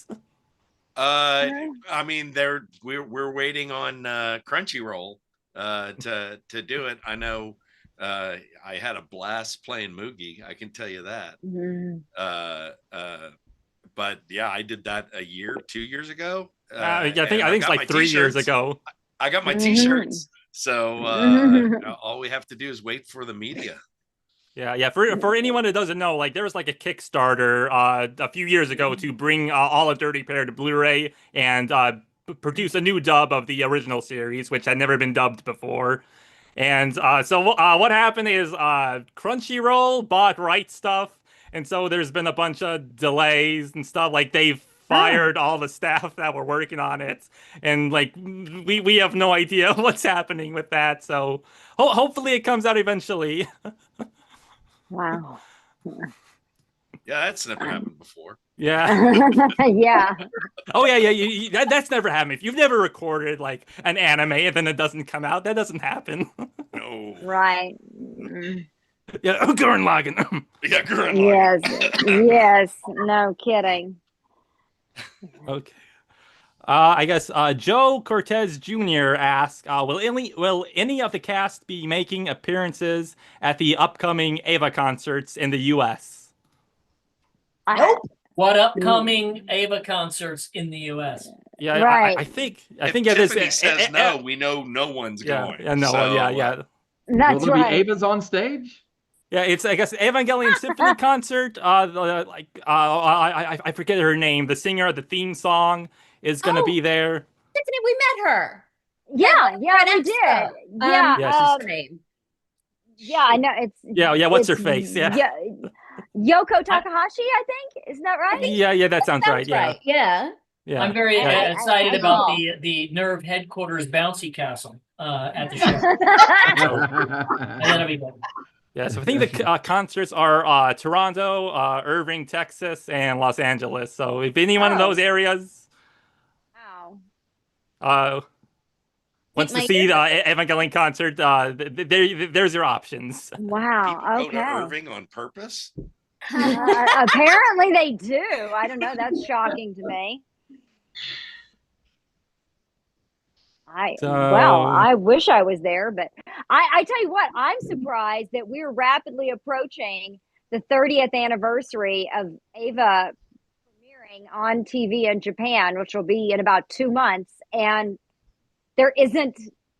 I mean, we're waiting on Crunchyroll to do it. I know I had a blast playing Mugi. I can tell you that. But yeah, I did that 2 years ago. I think it's like 3 years ago. I got my t-shirts. So all we have to do is wait for the media. Yeah. For anyone who doesn't know, like there was like a Kickstarter a few years ago to bring all of Dirty Pair to Blu-ray and produce a new dub of the original series, which had never been dubbed before. And so what happened is Crunchyroll bought Right Stuff, and so there's been a bunch of delays and stuff. Like they've fired all the staff that were working on it, and like we have no idea what's happening with that. So hopefully it comes out eventually. Wow. Yeah, that's never happened before. Yeah. Yeah. Oh yeah. That's never happened. If you've never recorded like an anime and then it doesn't come out, that doesn't happen. No. Right. Yeah, Gurren Lagann. Yeah, Gurren Lagann. Yes. No kidding. Okay. I guess Joe Cortez Jr. asked, will any of the cast be making appearances at the upcoming Ava concerts in the U.S.? Nope. What upcoming Ava concerts in the U.S.? Yeah, right. I think If it is. Tiffany says no, we know no one's going. Yeah, no one. Yeah. Will That's there right. be Avas on stage? Yeah, it's I guess Evangelion Symphony Concert. I forget her name. The singer of the theme song is gonna be there. Tiffany, we met her. Yeah, yeah, Red we Expo. did. Yeah, Yeah, What's her name? yeah, I know. It's Yeah, what's her it's face? Yeah. Yoko Takahashi, I think. Isn't that right? Yeah, that sounds right. Sounds right. Yeah. Yeah. I'm very I- excited I about think- the Nerve headquarters bouncy castle at the show. And that'll be good. Yeah, so I think the concerts are Toronto, Irving, Texas, and Los Angeles. So if anyone in those areas Wow. wants to my see the Evangelion concert, there's your options. Wow. People go to Okay. Irving on purpose. Apparently they do. I don't know. That's shocking to me. I wish I was there, but I tell you what, I'm surprised that we're rapidly approaching the 30th anniversary of Ava premiering on TV in Japan, which will be in about 2 months, and there isn't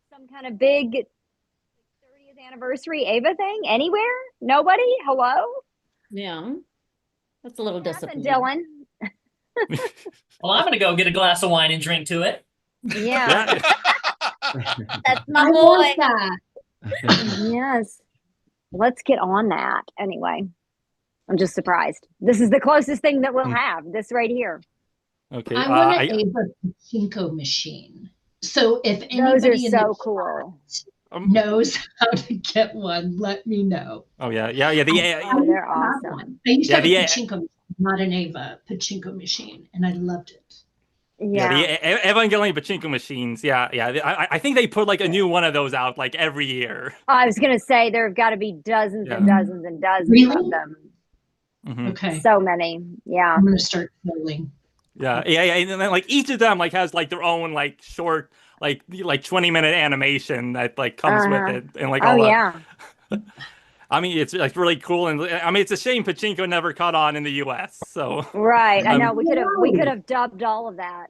some kind of big 30th anniversary Ava thing anywhere. Nobody. Hello. Yeah. That's a little disappointing. Dylan. Well, I'm going to go get a glass of wine and drink to it. Yeah. That's my I boy. want that. Yes. Let's get on that. Anyway, I'm just surprised. This is the closest thing that we'll have. This right here. Okay. I want an Ava pachinko machine. So if Those are anybody in so the cool. knows how to get one, let me know. Oh yeah. Oh, they're awesome. I used to have the a pachinko machine, not an Ava pachinko machine, and I loved it. Yeah, the Evangelion pachinko machines. Yeah. I think they put like a new one of those out like every year. I was gonna say there have got to be dozens and dozens and dozens of them. Okay. So many. Yeah. I'm gonna start filling. Yeah. And then like each of them like has like their own like short like 20-minute animation that like comes with it and like all I mean, it's like really cool, and I mean, it's a shame pachinko never caught on in the U.S. So right, I know we could have dubbed all of that.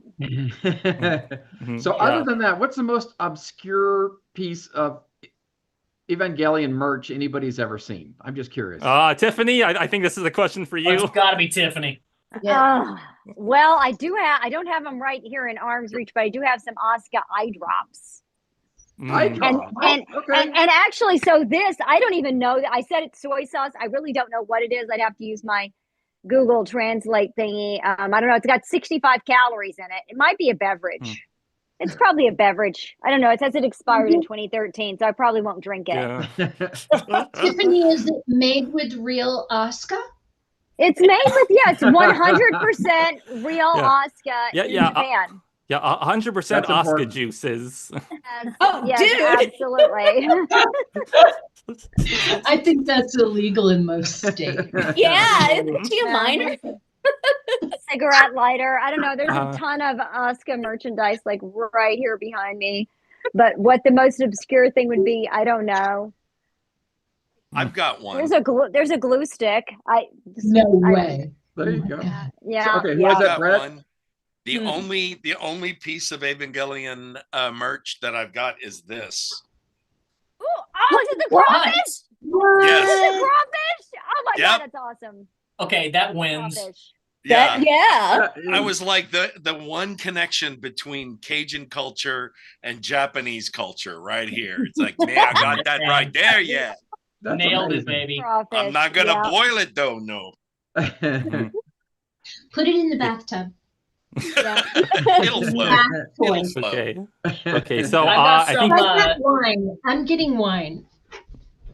So other than that, what's the most obscure piece of Evangelion merch anybody's ever seen? I'm just curious. Tiffany, I think this is a question for you. It's got to be Tiffany. Well, I don't have them right here in arm's reach, but I do have some Asuka eye drops. And actually, so this, I don't even know. I said it's soy sauce. I really don't know what it is. I'd have to use my Google Translate thingy. I don't know. It's got 65 calories in it. It might be a beverage. It's probably a beverage. I don't know. It says it expired in 2013, so I probably won't drink it. Yeah. Tiffany, is it made with real Asuka? It's made with, it's 100% real Asuka in Japan. Yeah, 100% Asuka juices. Yes, absolutely. I think that's illegal in most states. Yeah, isn't she a minor? Cigarette lighter. I don't know. There's a ton of Asuka merchandise like right here behind me. But what the most obscure thing would be, I don't know. I've got one. There's a glue stick. No way. There you go. Yeah. Okay, who has that, Brett? One. The only piece of Evangelion merch that I've got is this. Oh, is it the crawfish? Yes. Is it the crawfish? Oh my God, that's awesome. Okay, that wins. Crawfish. Yeah. I was like the one connection between Cajun culture and Japanese culture right here. It's like, man, I got that right there. Yeah. Nailed it, baby. Crawfish, I'm not going to boil it though. No. Put it in the bathtub. It'll flow. Okay. So I got some, wine. I'm getting wine.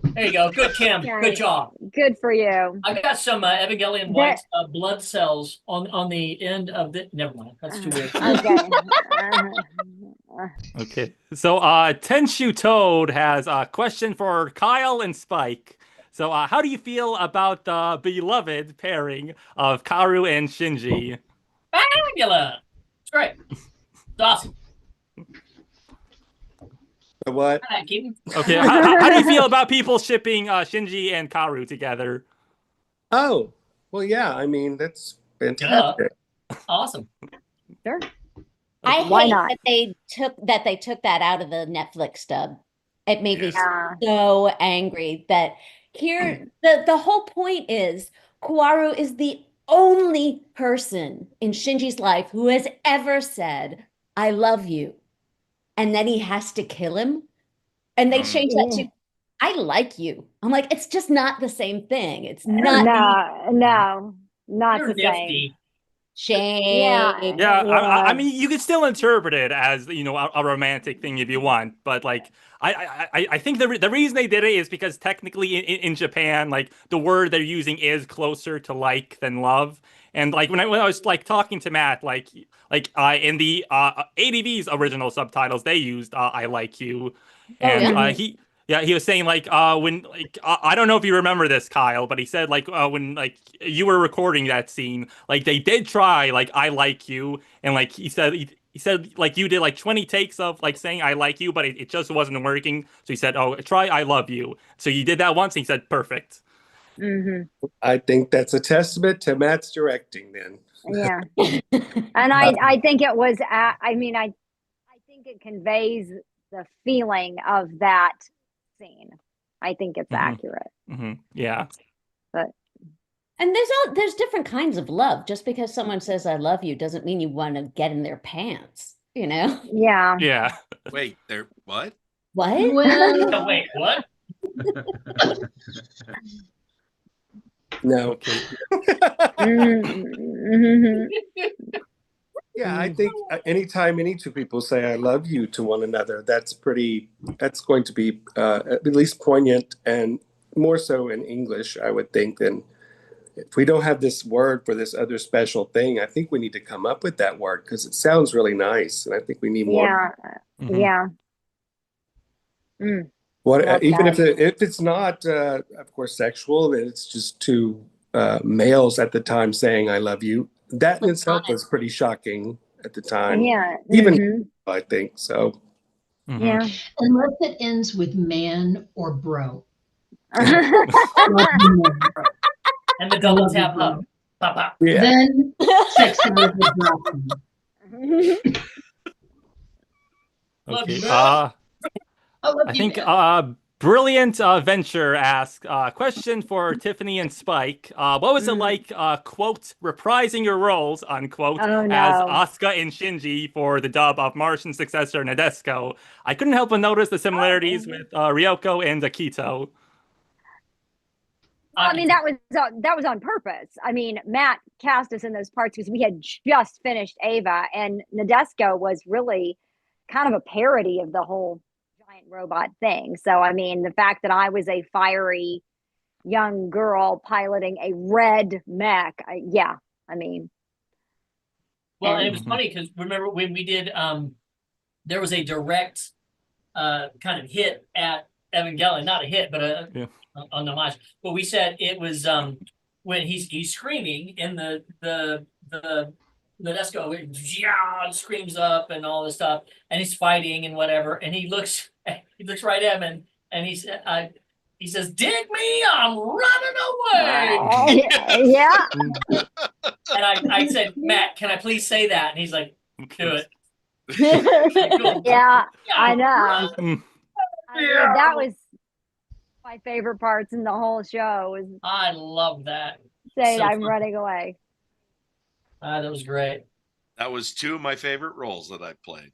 There you go. Good, Kim. Good job. Good for you. I got some Evangelion white blood cells on the end of the. Never mind. That's too weird. Okay. So Tenshu Toad has a question for Kyle and Spike. So how do you feel about the beloved pairing of Karu and Shinji? Fabulous. It's great. It's awesome. What? Okay. How do you feel about people shipping Shinji and Karu together? Oh, well, yeah. I mean, that's fantastic. Awesome. Sure. I hate that they took that out of the Netflix dub. It made me Yeah. so angry that here the whole point is Kaworu is the only person in Shinji's life who has ever said, I love you. And then he has to kill him. And they change that to, I like you. I'm like, it's just not the same thing. It's not No, not You're the same. nifty. shame. Yeah, I Yeah. mean, you could still interpret it as, you know, a romantic thing if you want, but like, I think the reason they did it is because technically in Japan, like the word they're using is closer to like than love, and like when I was like talking to Matt, in the ADV's original subtitles they used I like you, Oh, and yeah. he was saying like when like I don't know if you remember this, Kyle, but he said like when like you were recording that scene, like they did try like I like you, and like he said like you did like 20 takes of like saying I like you, but it just wasn't working. So he said, "Oh, try I love you." So you did that once, and he said, "Perfect." I think that's a testament to Matt's directing then. Yeah. And I think it was, I mean, I think it conveys the feeling of that scene. I think it's accurate. Yeah. But And there's different kinds of love. Just because someone says I love you doesn't mean you want to get in their pants, you know? yeah. Yeah. Wait, there, what? What? Oh, wait, what? No. Okay. Mhm. Yeah, I think anytime any two people say "I love you" to one another, that's going to be at least poignant, and more so in English, I would think. Than if we don't have this word for this other special thing, I think we need to come up with that word because it sounds really nice, and I think we need more. Yeah. Yeah. What Love even that. if it's not, of course, sexual, and it's just two males at the time saying "I love you." That in itself was pretty shocking at the time. Yeah. Even I think so. Yeah. Unless it ends with man or bro. And the double tap hug. Pop, pop. Yeah. Then sex is dropping. Love Okay. you, man. I love I you, think man. Brilliant Venture asked question for Tiffany and Spike. What was it like, quote, reprising your roles, unquote, Oh, as no. Asuka and Shinji for the dub of Martian successor Nadesco? I couldn't help but notice the similarities with Ryoko and Akito. Well, I mean, that was on purpose. I mean, Matt cast us in those parts because we had just finished Ava, and Nadesco was really kind of a parody of the whole giant robot thing. So, I mean, the fact that I was a fiery young girl piloting a red mech, yeah, I mean. Well, and it was funny because remember when we did, there was a direct kind of hit at Evangelion, not a hit, but on the homage. But we said it was when he's screaming in the Nadesco, yeah, screams up and all this stuff, and he's fighting and whatever, and he looks right at him and he says, "Dig me, I'm running away." Yeah. And I said, "Matt, can I please say that?" And he's like, "Do it." Yeah, I know. I mean, Yeah. that was my favorite parts in the whole show was I love that. saying So I'm fun. running away. That was great. That was two of my favorite roles that I played.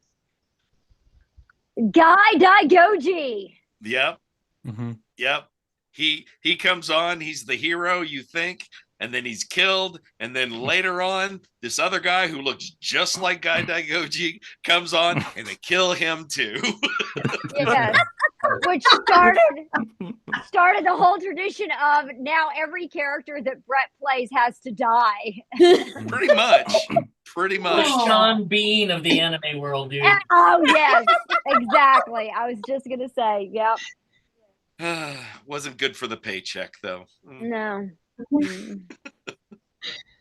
Guy Daigoji. Yep. Mm-hmm. Yep. He comes on, he's the hero, you think, and then he's killed. And then later on, this other guy who looks just like Guy Daigoji comes on and they kill him too. Yes. Which started the whole tradition of now every character that Brett plays has to die. Pretty much. Pretty much. The Sean Bean of the anime world, dude. Oh yes, exactly. I was just gonna say, yep. Wasn't good for the paycheck though. No.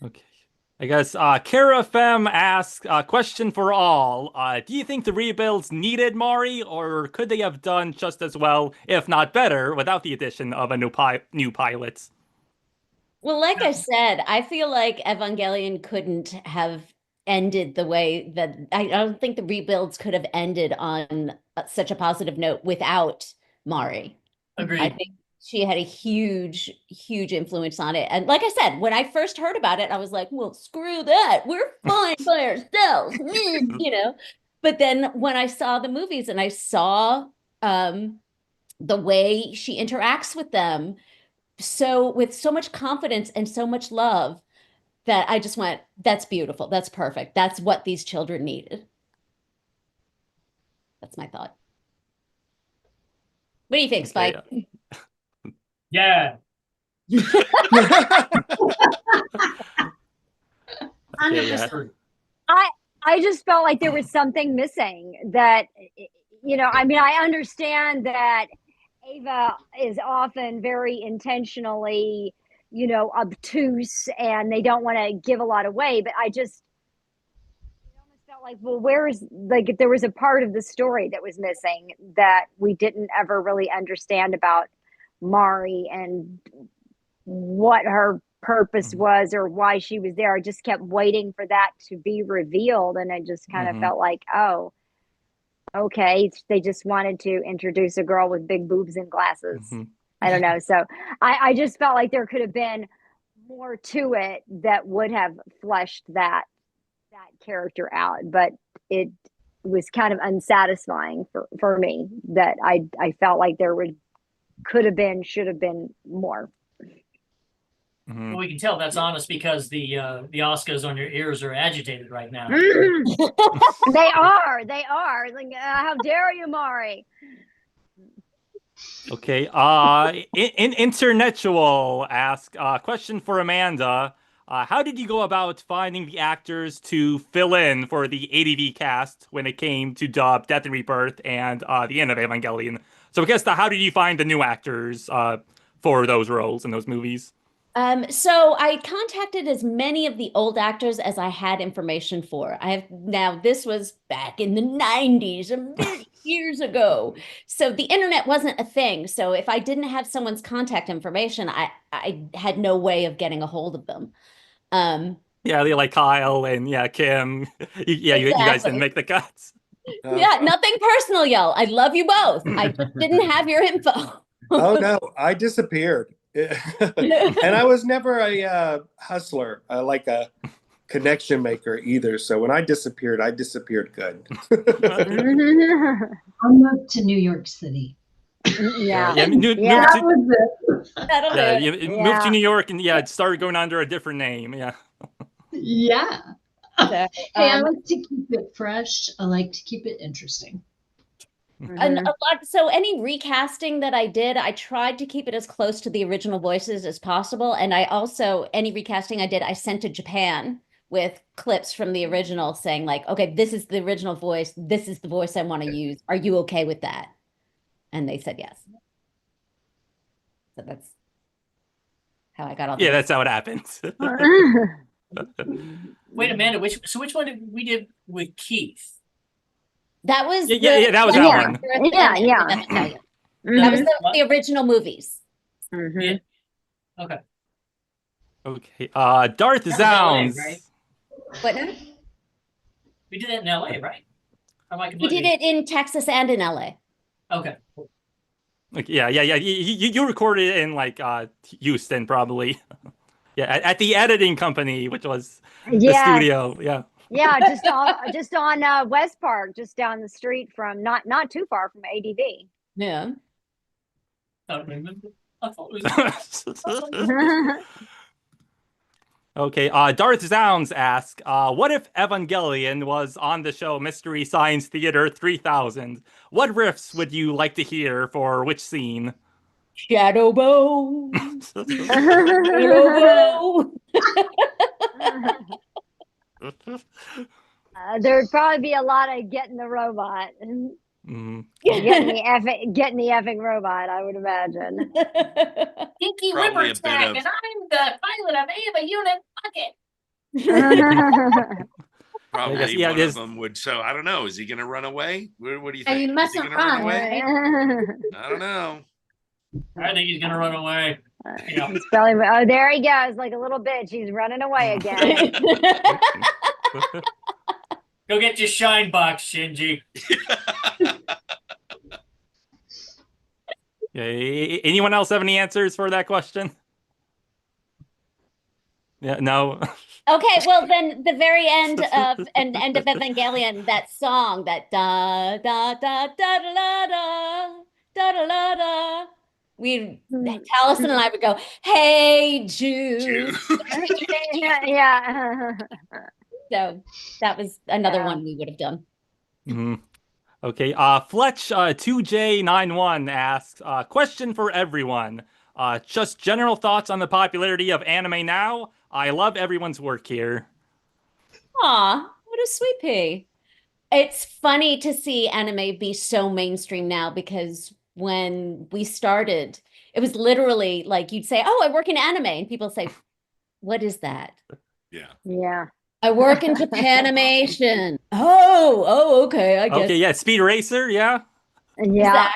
Okay. I guess Kara Fem asks question for all. Do you think the rebuilds needed Mari, or could they have done just as well, if not better, without the addition of a new pilot? Well, like I said, I feel like Evangelion couldn't have ended the way that I don't think the rebuilds could have ended on such a positive note without Mari. Agreed. I think she had a huge, huge influence on it. And like I said, when I first heard about it, I was like, well, screw that. We're fine by ourselves, you know. But then when I saw the movies and I saw the way she interacts with them, so with so much confidence and so much love, that I just went, that's beautiful. That's perfect. That's what these children needed. That's my thought. What do you think, Spike? Yeah. I just felt like there was something missing that, you know, I mean, I understand that Ava is often very intentionally, you know, obtuse and they don't want to give a lot away, but I just almost felt like, well, where's, like, if there was a part of the story that was missing that we didn't ever really understand about Mari and what her purpose was or why she was there. I just kept waiting for that to be revealed, and I just kind of felt like, oh, okay, they just wanted to introduce a girl with big boobs and glasses. I don't know. So I just felt like there could have been more to it that would have fleshed that character out, but it was kind of unsatisfying for me, that I felt like there could have been, should have been more. Well, we can tell that's honest because the Oscars on your ears are agitated right now. They are. Like, how dare you, Mari? Okay. In Internetual ask question for Amanda. How did you go about finding the actors to fill in for the ADV cast when it came to dub Death and Rebirth and the end of Evangelion? So I guess how did you find the new actors for those roles in those movies? So I contacted as many of the old actors as I had information for. This was back in the 90s, many years ago. So the internet wasn't a thing. So if I didn't have someone's contact information, I had no way of getting a hold of them. Yeah, they like Kyle and Kim. You guys didn't make the cuts. Yeah, nothing personal, y'all. I love you both. I just didn't have your info. Oh no, I disappeared. And I was never a hustler, like a connection maker either. So when I disappeared good. I moved to New York City. Yeah. Moved to New York and started going under a different name. Yeah. Yeah. So, Hey, I like to keep it fresh. I like to keep it interesting. And so any recasting that I did, I tried to keep it as close to the original voices as possible. And I also, any recasting I did, I sent to Japan with clips from the original saying like, okay, this is the original voice. This is the voice I want to use. Are you okay with that? And they said yes. So that's how I got all. Yeah, that's how it happens. Wait, Amanda, which one did we did with Keith? That was that was that one. That was the original movies. Yeah. Okay. Darth Zounds. LA, right? What now? We did it in LA, right? We did it in Texas and in LA. Okay. Yeah. You recorded it in like Houston, probably. At the editing company, which was the studio. Yeah. Yeah, just on West Park, just down the street from not too far from ADV. Yeah. I don't remember. I thought it was. Okay, Darth Zounds asks, what if Evangelion was on the show Mystery Science Theater 3000? What riffs would you like to hear for which scene? Shadow Bow. Shadow Bow. There'd probably be a lot of getting the robot. Getting the effing robot, I would imagine. Pinky Probably a bit Whippersnap, of- and I'm the pilot of Ava Unit Bucket. Probably yeah, one of them would. So I don't know. Is he going to run away? What do you think? He Is he mustn't going to run run, away? right? I don't know. I think he's gonna run away. Yeah. He's probably, oh, there he goes, like a little bitch. He's running away again. Go get your shine box, Shinji. Okay. Anyone else have any answers for that question? Yeah, no. Okay, well then the very end of Evangelion, that song, that da da da da da da da da da da. We Taliesin and I would go, "Hey Jude." Yeah. So that was another Yeah. one we would have done. Okay. Fletch 2J91 asks, question for everyone. Just general thoughts on the popularity of anime now. I love everyone's work here. Aw, what a sweet pea. It's funny to see anime be so mainstream now because when we started, it was literally like you'd say, "Oh, I work in anime," and people say, "What is that?" Yeah. Yeah. "I work in Japanimation." Oh, okay, I guess. Okay, yeah, Speed Racer, yeah. Yeah.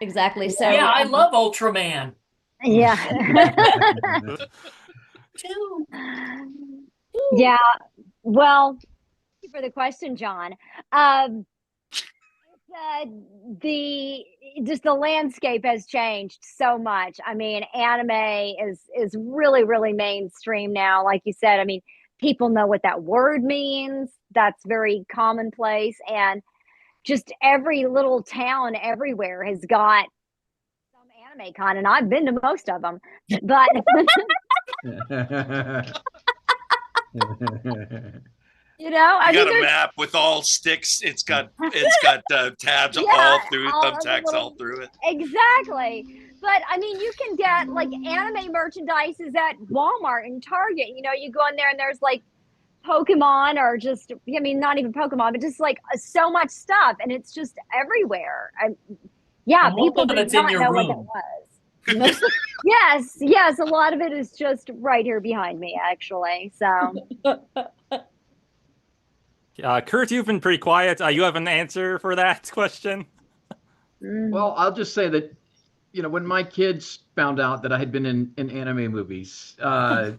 Exactly. So Yeah, I love Ultraman. Yeah. Too. Yeah. Well, thank you for the question, John. Uh, the just the landscape has changed so much. I mean, anime is really mainstream now. Like you said, I mean, people know what that word means. That's very commonplace, and just every little town everywhere has got some anime con, and I've been to most of them. But you know, I You mean, got a there's map with all sticks. It's got tabs yeah, all through it, all of the thumbtacks all little through it. exactly. But I mean, you can get like anime merchandise is at Walmart and Target. You know, you go in there and there's like Pokemon or just, I mean, not even Pokemon, but just like so much stuff, and it's just everywhere. Yeah, And most people of did it's in not your know what that room. was. Yes, a lot of it is just right here behind me, actually. So, Kurt, you've been pretty quiet. You have an answer for that question? Well, I'll just say that, when my kids found out that I had been in anime movies,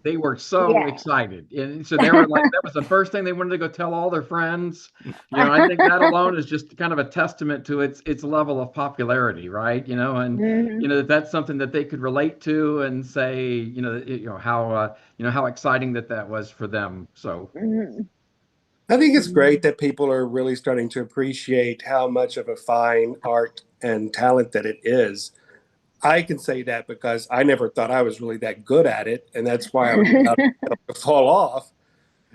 they were so yeah. excited. And so they were like, that was the first thing they wanted to go tell all their friends. I think that alone is just kind of a testament to its level of popularity, right? That's something that they could relate to and say, how exciting that was for them. So I think it's great that people are really starting to appreciate how much of a fine art and talent that it is. I can say that because I never thought I was really that good at it, and that's why I was about to fall off.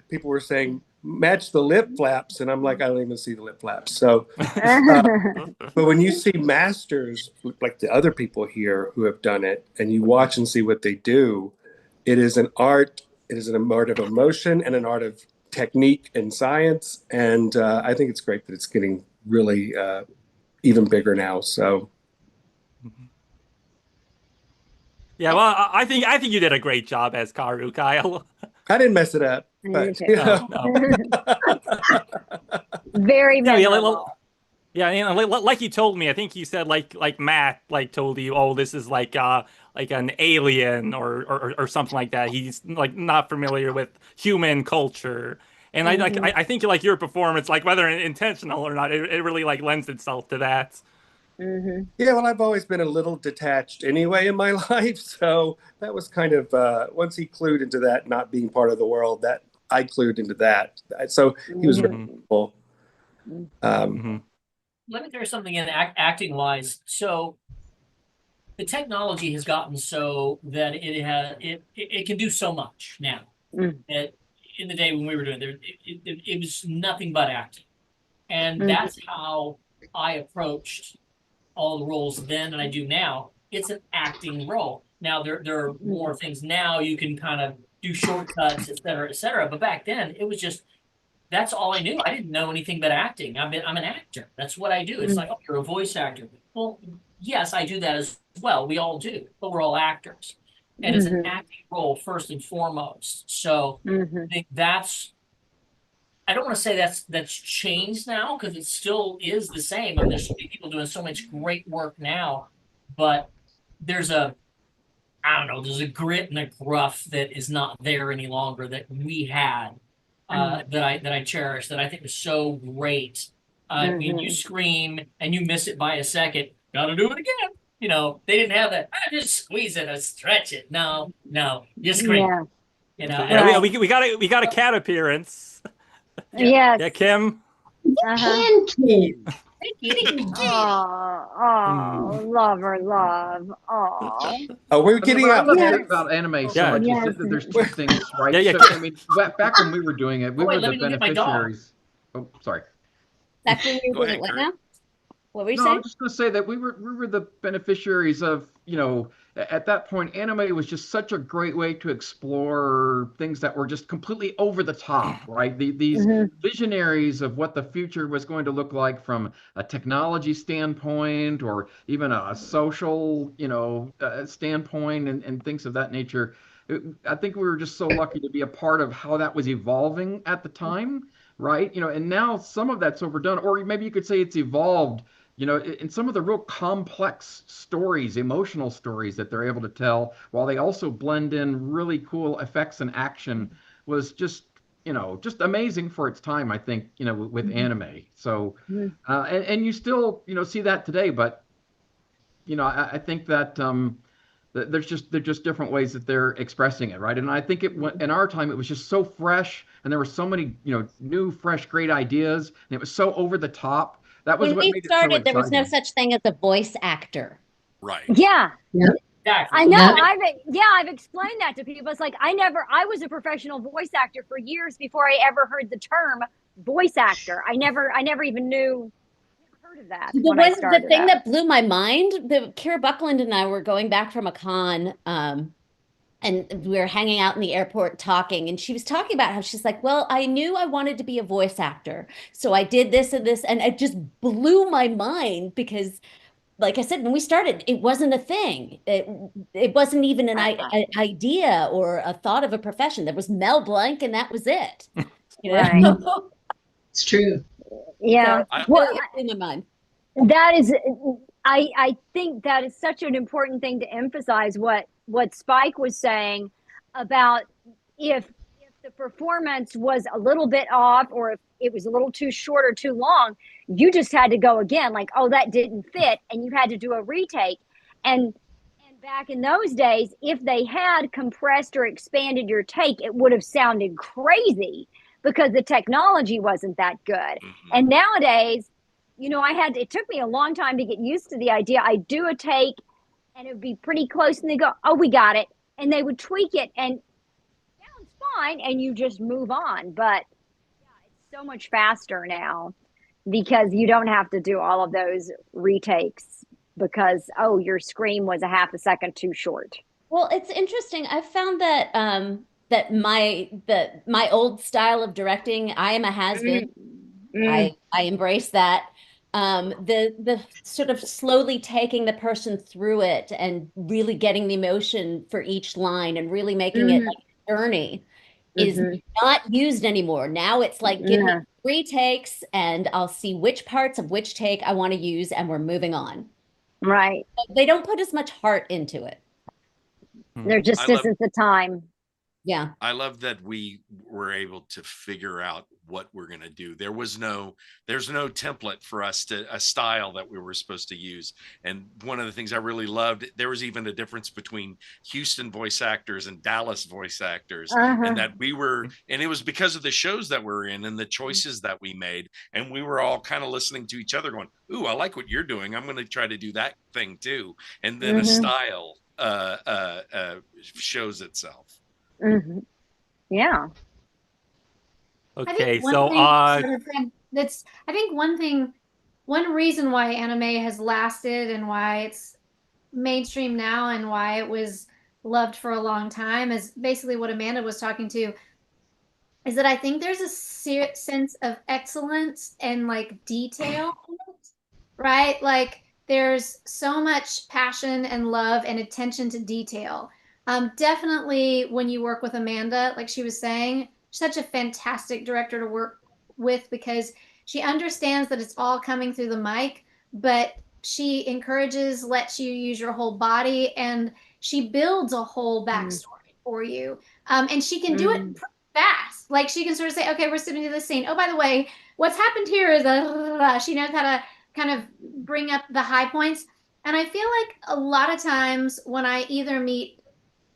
People were saying, match the lip flaps, and I'm like, I don't even see the lip flaps. So, but when you see masters like the other people here who have done it, and you watch and see what they do, it is an art. It is an art of emotion and an art of technique and science, and I think it's great that it's getting really even bigger now. So. Yeah, well, I think you did a great job as Karu, Kyle. I didn't mess it up, but No. Very Yeah, memorable. like you told me, I think you said like Matt told you, oh, this is like an alien or something like that. He's like not familiar with human culture. And I think like your performance, like whether intentional or not, it really like lends itself to that. Yeah, well, I've always been a little detached anyway in my life, so that was kind of once he clued into that not being part of the world, that I clued into that. So he was very cool. Let me throw something in acting wise. So the technology has gotten so that it can do so much now. That in the day when we were doing it was nothing but acting, and that's how I approached all the roles then than I do now. It's an acting role. Now there are more things now. You can kind of do shortcuts, et cetera, et cetera. But back then it was just that's all I knew. I didn't know anything but acting. I'm an actor. That's what I do. It's like, oh, you're a voice actor. Well, yes, I do that as well. We all do, but we're all actors. And it's an acting role first and foremost. So I think I don't want to say that's changed now because it still is the same. I mean, there's so many people doing so much great work now, but there's a grit and a gruff that is not there any longer that we had that I cherish, that I think is so great. I mean, you scream and you miss it by a second, gotta do it again. they didn't have that. I just squeeze it or stretch it. No, you scream. Yeah. Yeah, Right. we got a cat appearance. Yes. Yeah, Kim. Can kid. Oh, love her, love. Oh, Oh, we're I mean, getting what I out love there. about anime so Yeah. much yes. is that there's two things, right? Yeah, So, yeah. I mean, back when we were doing it, we wait, were let the me go get my dog. beneficiaries. Oh, sorry. Back when you Go did ahead, it, what Kurt. now? What were you No, I saying? was just going to say that we were the beneficiaries of, at that point, anime was just such a great way to explore things that were just completely over the top, right? These visionaries of what the future was going to look like from a technology standpoint or even a social, standpoint and things of that nature. I think we were just so lucky to be a part of how that was evolving at the time, right? And now some of that's overdone, or maybe you could say it's evolved in some of the real complex stories, emotional stories that they're able to tell, while they also blend in really cool effects and action, was just amazing for its time, I think, with anime. So, and you still, see that today, but, I think that, they're just different ways that they're expressing it, right? And I think in our time, it was just so fresh, and there were so many, new, fresh, great ideas, and it was so over the top. That was When what we made it so started, there was no exciting. such thing as a voice actor. Right. Yeah. Exactly. I know. Yep. I've explained that to people. It's like I was a professional voice actor for years before I ever heard the term voice actor. I never even knew heard of that when I The started thing out. that blew my mind, Kira Buckland and I were going back from a con, and we were hanging out in the airport talking, and she was talking about how she's like, well, I knew I wanted to be a voice actor, so I did this and this, and it just blew my mind because, like I said, when we started, it wasn't a thing. It wasn't even an idea or a thought of a profession. There was Mel Blanc, and that was it. Right. It's true. Yeah. I- Well, It blew my mind. that is I think that is such an important thing to emphasize what Spike was saying about if the performance was a little bit off or if it was a little too short or too long, you just had to go again, like, oh, that didn't fit, and you had to do a retake. And back in those days, if they had compressed or expanded your take, it would have sounded crazy because the technology wasn't that good. And nowadays, it took me a long time to get used to the idea. I do a take and it would be pretty close and they go, oh, we got it. And they would tweak it and it sounds fine and you just move on. But yeah, it's so much faster now because you don't have to do all of those retakes because, oh, your scream was a half a second too short. Well, it's interesting. I found that my old style of directing, I am a has-been. I embrace that. The sort of slowly taking the person through it and really getting the emotion for each line and really making it like a journey is not used anymore. Now it's like give me 3 takes and I'll see which parts of which take I want to use and we're moving on. Right. They don't put as much heart into it. There just isn't the time. Yeah. I love that we were able to figure out what we're going to do. There's no template for us a style that we were supposed to use. And one of the things I really loved, there was even a difference between Houston voice actors and Dallas voice actors. And that and it was because of the shows that we're in and the choices that we made. And we were all kind of listening to each other going, ooh, I like what you're doing. I'm going to try to do that thing too. And then a style shows itself. Yeah. Okay, I think one reason why anime has lasted and why it's mainstream now and why it was loved for a long time is basically what Amanda was talking to, is that I think there's a sense of excellence and like detail in it, right? Like there's so much passion and love and attention to detail. Definitely when you work with Amanda, like she was saying, such a fantastic director to work with because she understands that it's all coming through the mic, but she lets you use your whole body, and she builds a whole backstory for you. And she can do it fast. Like she can sort of say, okay, we're sitting to this scene. Oh, by the way, what's happened here is she knows how to kind of bring up the high points. And I feel like a lot of times when I either meet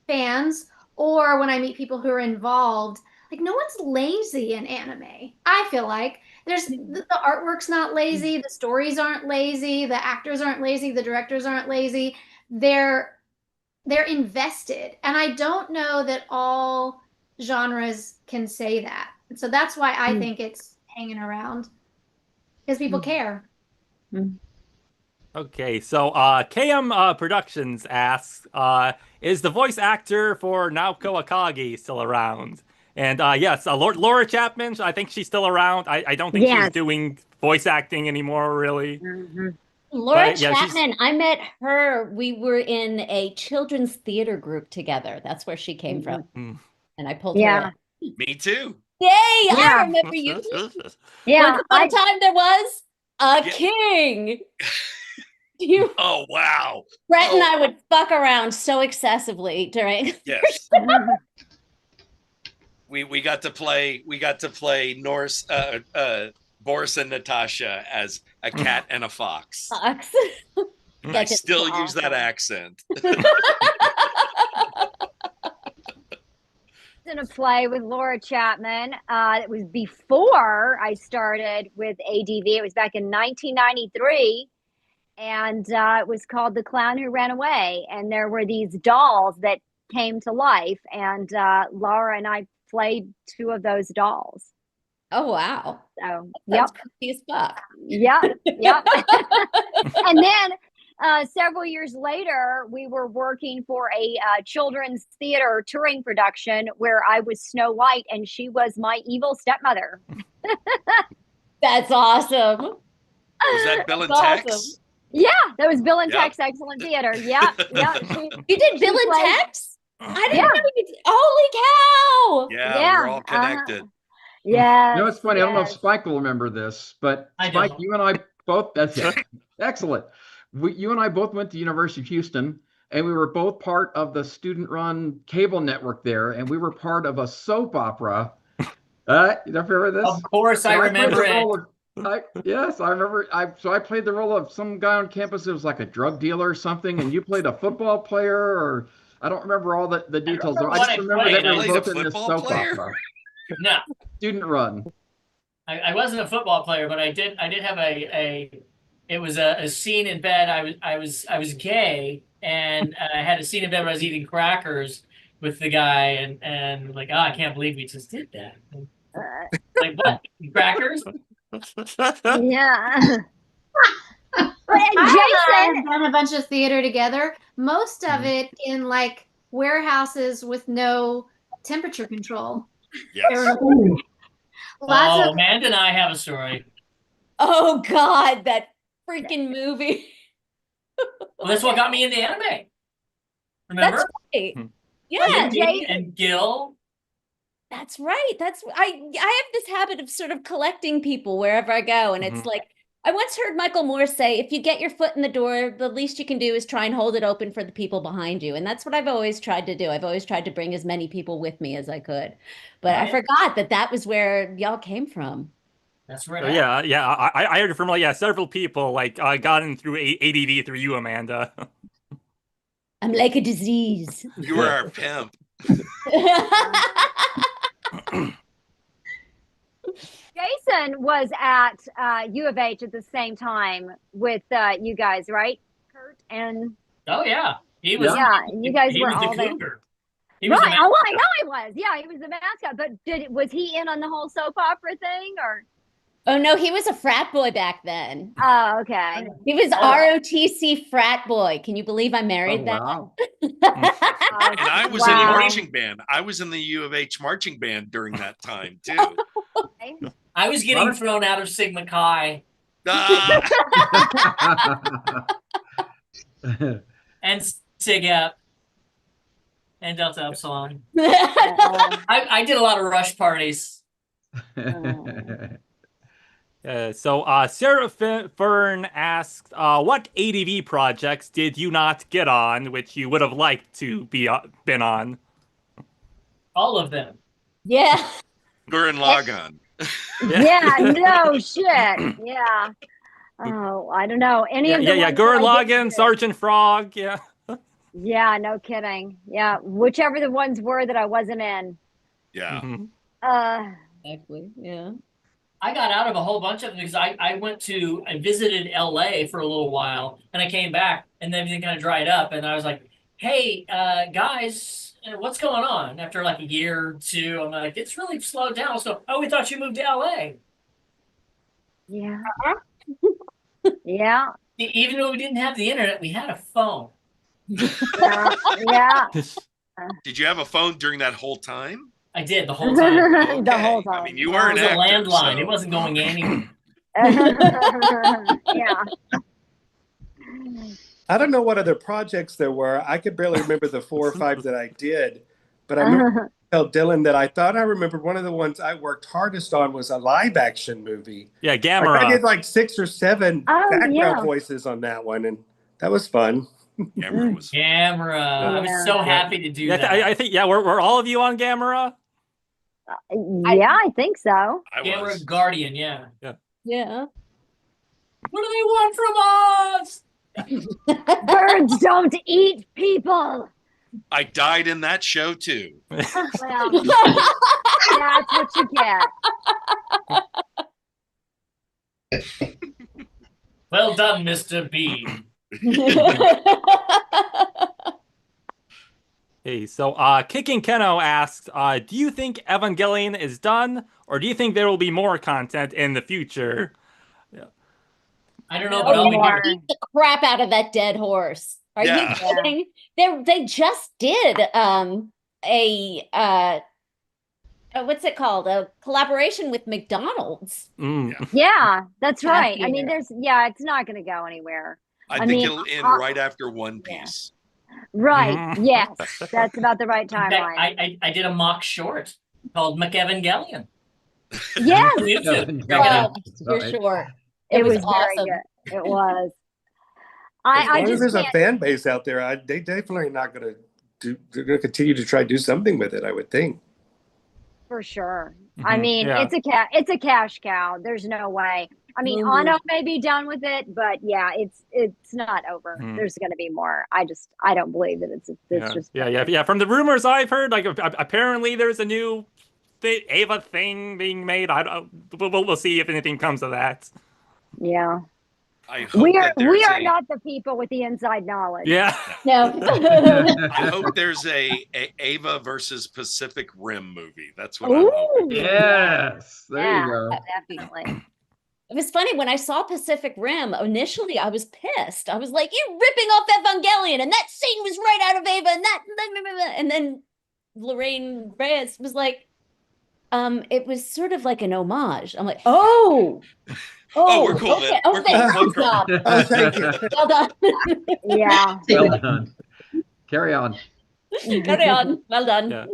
fans or when I meet people who are involved, like no one's lazy in anime. I feel like the artwork's not lazy, the stories aren't lazy, the actors aren't lazy, the directors aren't lazy. They're invested. And I don't know that all genres can say that. And so that's why I think it's hanging around because people care. Okay, so KM Productions asks, is the voice actor for Naoko Akagi still around? And yes, Laura Chapman, I think she's still around. I don't think she's doing voice acting anymore, really. Laura But, yeah, Chapman, I met her. We were in a children's theater group together. That's where she came from. And I pulled her in. Me too. Yay! I remember you. Yeah. Once upon a time there was a king. Oh wow. Brett and I would fuck around so excessively during. Yes. we got to play Norse Boris and Natasha as a cat and a fox. I still use that accent. In a play with Laura Chapman. It was before I started with ADV. It was back in 1993. And it was called The Clown Who Ran Away. And there were these dolls that came to life. And Laura and I played two of those dolls. Oh, wow. So, That's creepy as fuck. Yep. And then several years later, we were working for a children's theater touring production where I was Snow White and she was my evil stepmother. That's awesome. Was that Bill and Tex? Yeah, that was Bill and Tex Excellent Theater. Yeah. You did Bill and Tex? I didn't know you did. Holy cow! Yeah, we're all connected. Yeah. You know, it's funny. I don't know if Spike will remember this, but Spike, you and I both, that's excellent. You and I both went to University of Houston, and we were both part of the student-run cable network there, and we were part of a soap opera. You remember this? Of course, I remember it. Yes, I remember. So I played the role of some guy on campus that was like a drug dealer or something, and you played a football player, or I don't remember all the details. I just remember that we were both in this soap opera. No, student run. I wasn't a football player, but I did have it was a scene in bed. I was gay, and I had a scene in bed where I was eating crackers with the guy, and like, oh, I can't believe we just did that. Like, what, crackers? Yeah. Jason done a bunch of theater together. Most of it in like warehouses with no temperature control. Yes. Amanda and I have a story. Oh God, that freaking movie. Well, that's what got me into anime. Remember? That's right. Yeah, and Gil. That's right. I have this habit of sort of collecting people wherever I go, and it's like I once heard Michael Moore say, if you get your foot in the door, the least you can do is try and hold it open for the people behind you. And that's what I've always tried to do. I've always tried to bring as many people with me as I could. But I forgot that was where y'all came from. That's right. So, yeah. I heard from several people got in through ADV through you, Amanda. I'm like a disease. You were our pimp. Jason was at U of H at the same time with you guys, right? Kurt and oh yeah, he was. Yeah, you guys were all there. He was right. Oh, I know he was. Yeah, he was the mascot. But was he in on the whole soap opera thing, or? Oh no, he was a frat boy back then. Oh, okay. He was ROTC frat boy. Can you believe I married that? Wow. And I was in marching band. I was in the U of H marching band during that time too. I was getting thrown out of Sigma Chi. And SIGEP. And Delta Upsilon. I did a lot of rush parties. So Sarah Fern asked, what ADV projects did you not get on, which you would have liked to been on? All of them. Yeah. Gurren Lagann. Yeah, no shit. Yeah. Oh, I don't know. Any Yeah, of the yeah, ones Gurren that I didn't Lagann, do. Sergeant Frog. Yeah. Yeah, no kidding. Yeah, whichever the ones were that I wasn't in. Yeah. Mhm. Exactly. Yeah. I got out of a whole bunch of them because I visited LA for a little while and I came back and everything kind of dried up and I was like, hey, guys, what's going on? After like a year or two, I'm like, it's really slowed down. So, oh, we thought you moved to LA. Yeah. Yeah. Even though we didn't have the internet, we had a phone. Yeah. Yeah. Did you have a phone during that whole time? I did the whole time. Okay. The whole I time. mean, you It were an was a actor, landline. so- It wasn't going anywhere. Yeah. I don't know what other projects there were. I could barely remember the 4 or 5 that I did, but I remember tell Dylan that I thought I remembered one of the ones I worked hardest on was a live action movie. Yeah, Like, Gamera. I did like 6 or 7 Oh, background yeah. voices on that one, and that was fun. Camera was. Camera. I was Yeah. so happy to do Yeah, that. I think, yeah, were all of you on Gamera? Yeah, I think so. I Camera was. Guardian, yeah. Yeah. What do they want from us? Birds don't eat people. I died in that show too. Well, that's what you get. Well done, Mr. B. Hey, so Kicking Keno asks, do you think Evangelion is done, or do you think there will be more content in the future? I don't know, but Oh, I'll be you here. beat the crap out of that dead horse. Are Yeah. you kidding? They just did what's it called? A collaboration with McDonald's. Mm. Yeah, that's right. I Happy mean, here. it's not going to go anywhere. I I think mean, it'll end right after One Piece. Right. Mhm. Yes, that's about the right In fact, timeline. I did a mock short called McEvangelion. Yes, On YouTube. Check it Oh, out. for Right. sure. it was very awesome. good. It was. As I long as just there's a can't. fan base out there, they definitely not going to do. They're going to continue to try to do something with it, I would think. For sure. I Mhm, mean, yeah. it's a cash cow. There's no way. I mean, Mhm. Ano may be done with it, but yeah, it's not over. Mhm. There's going to be more. I don't believe that it's Yeah. just Yeah. From the rumors I've heard, like apparently there's a new Ava thing being made. We'll see if anything comes of that. Yeah. I hope We that are there's not the people with the inside knowledge. Yeah. No. I hope there's a Ava versus Pacific Rim movie. That's what I'm hoping. Ooh, Yes, there yeah, you go. definitely. It was funny when I saw Pacific Rim. Initially, I was pissed. I was like, "You're ripping off Evangelion," and that scene was right out of Ava, and then Lorraine Reyes was like, it was sort of like an homage." I'm like, "Oh, we're cool then. okay, We're okay, cool. good job. Oh, thank you. Well done, Yeah. Well done. Carry on. carry on, well done." Yeah.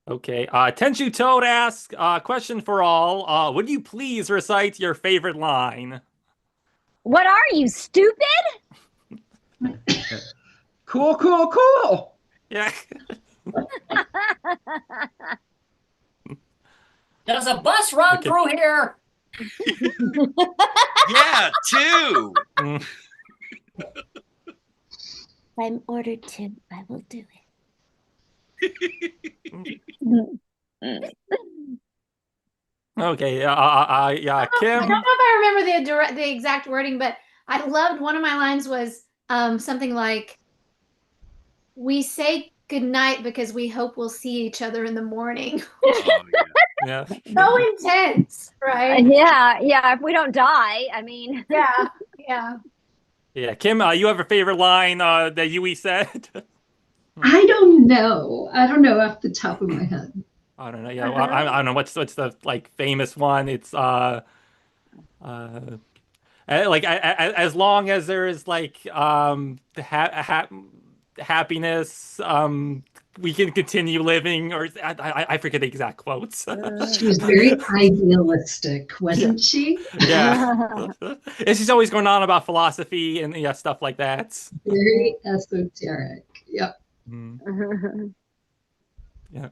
Okay. Tenchu Toad asks, question for all. Would you please recite your favorite line? What are you, stupid? Cool, cool, cool. Yeah. Does a bus run Okay. through here? Yeah, two. Mm. If I'm ordered to, I will do Okay. Yeah. I Kim. don't know if I remember the exact wording, but I loved one of my lines was something like, "We say goodnight because we hope we'll see each other in the morning." Oh, yeah. Yeah. So intense, right? Yeah. If we don't die, I mean. Yeah, yeah. Yeah. Kim, you have a favorite line that Yui said? I don't know. I don't know off the top of my head. I don't know. Yeah. Well, I don't know. What's the like famous one? It's like as long as there is like happiness, we can continue living. Or I forget the exact quotes. She was very idealistic, wasn't she? Yeah. And she's always going on about philosophy and yeah, stuff like that. Very esoteric. Yep. Mm, yeah.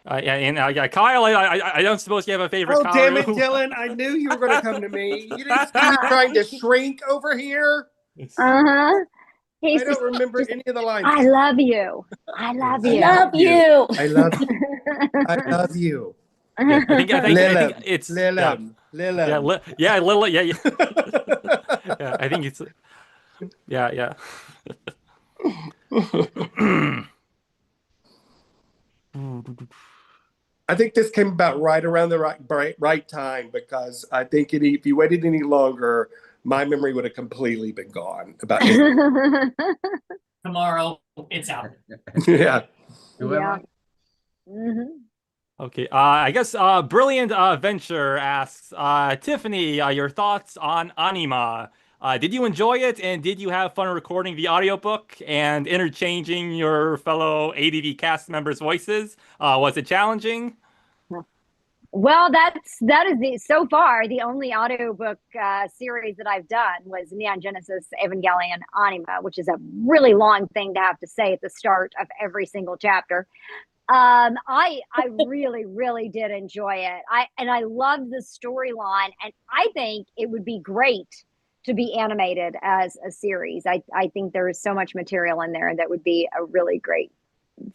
And Kyle, I don't suppose you have a favorite. Oh, damn it, Karu? Dylan. I knew you were going to come to me. You didn't see me trying to shrink over here. Uh-huh. He's I don't remember any of the lines. I love you. I love I you. love you. I love you. I love you. Yeah, I think Lilim. it's Lilim. Lilim. Lila, yeah. Yeah, I think it's yeah. I think this came about right around the right time, because I think if you waited any longer, my memory would have completely been gone about it. Tomorrow, it's out. Yeah. Yeah. Mm-hmm. Okay, I guess Brilliant Venture asks, Tiffany, your thoughts on Anima. Did you enjoy it, and did you have fun recording the audiobook and interchanging your fellow ADV cast members' voices? Was it challenging? Well, that is so far the only audiobook series that I've done was Neon Genesis Evangelion Anima, which is a really long thing to have to say at the start of every single chapter. I really, really did enjoy it. I love the storyline, and I think it would be great to be animated as a series. I think there is so much material in there that would be a really great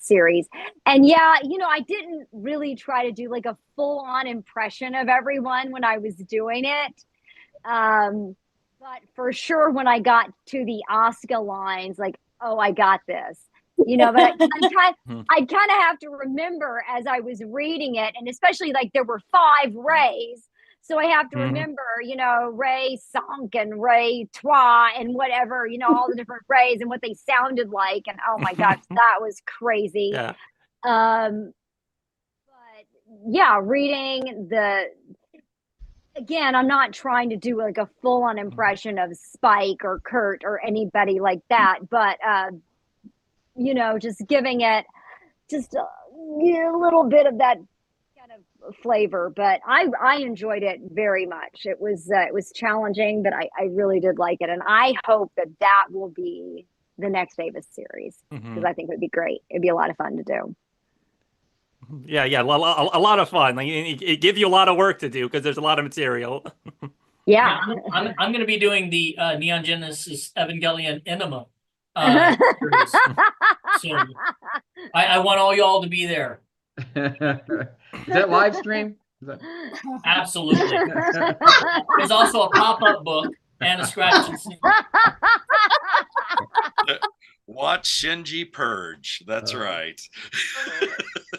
series. And yeah, I didn't really try to do like a full-on impression of everyone when I was doing it. But for sure, when I got to the Asuka lines, like, oh, I got this. But I'd kind of have to remember as I was reading it, and especially like there were 5 Rays. So I have to remember, Ray Sunk and Ray Twa and whatever, all the different Rays and what they sounded like. And oh my gosh, that was crazy. Yeah. But yeah, reading again, I'm not trying to do like a full-on impression of Spike or Kurt or anybody like that, but just giving it just a little bit of that kind of flavor. But I enjoyed it very much. It was challenging, but I really did like it, and I hope that will be the next Davis series, because I think it would be great. It'd be a lot of fun to do. Yeah, a lot of fun. Like it gives you a lot of work to do because there's a lot of material. Yeah, I'm going to be doing the Neon Genesis Evangelion Enema series. So I want all y'all to be there. Is that live stream? Absolutely. There's also a pop-up book and a scratch and sniff. Watch Shinji purge. That's right.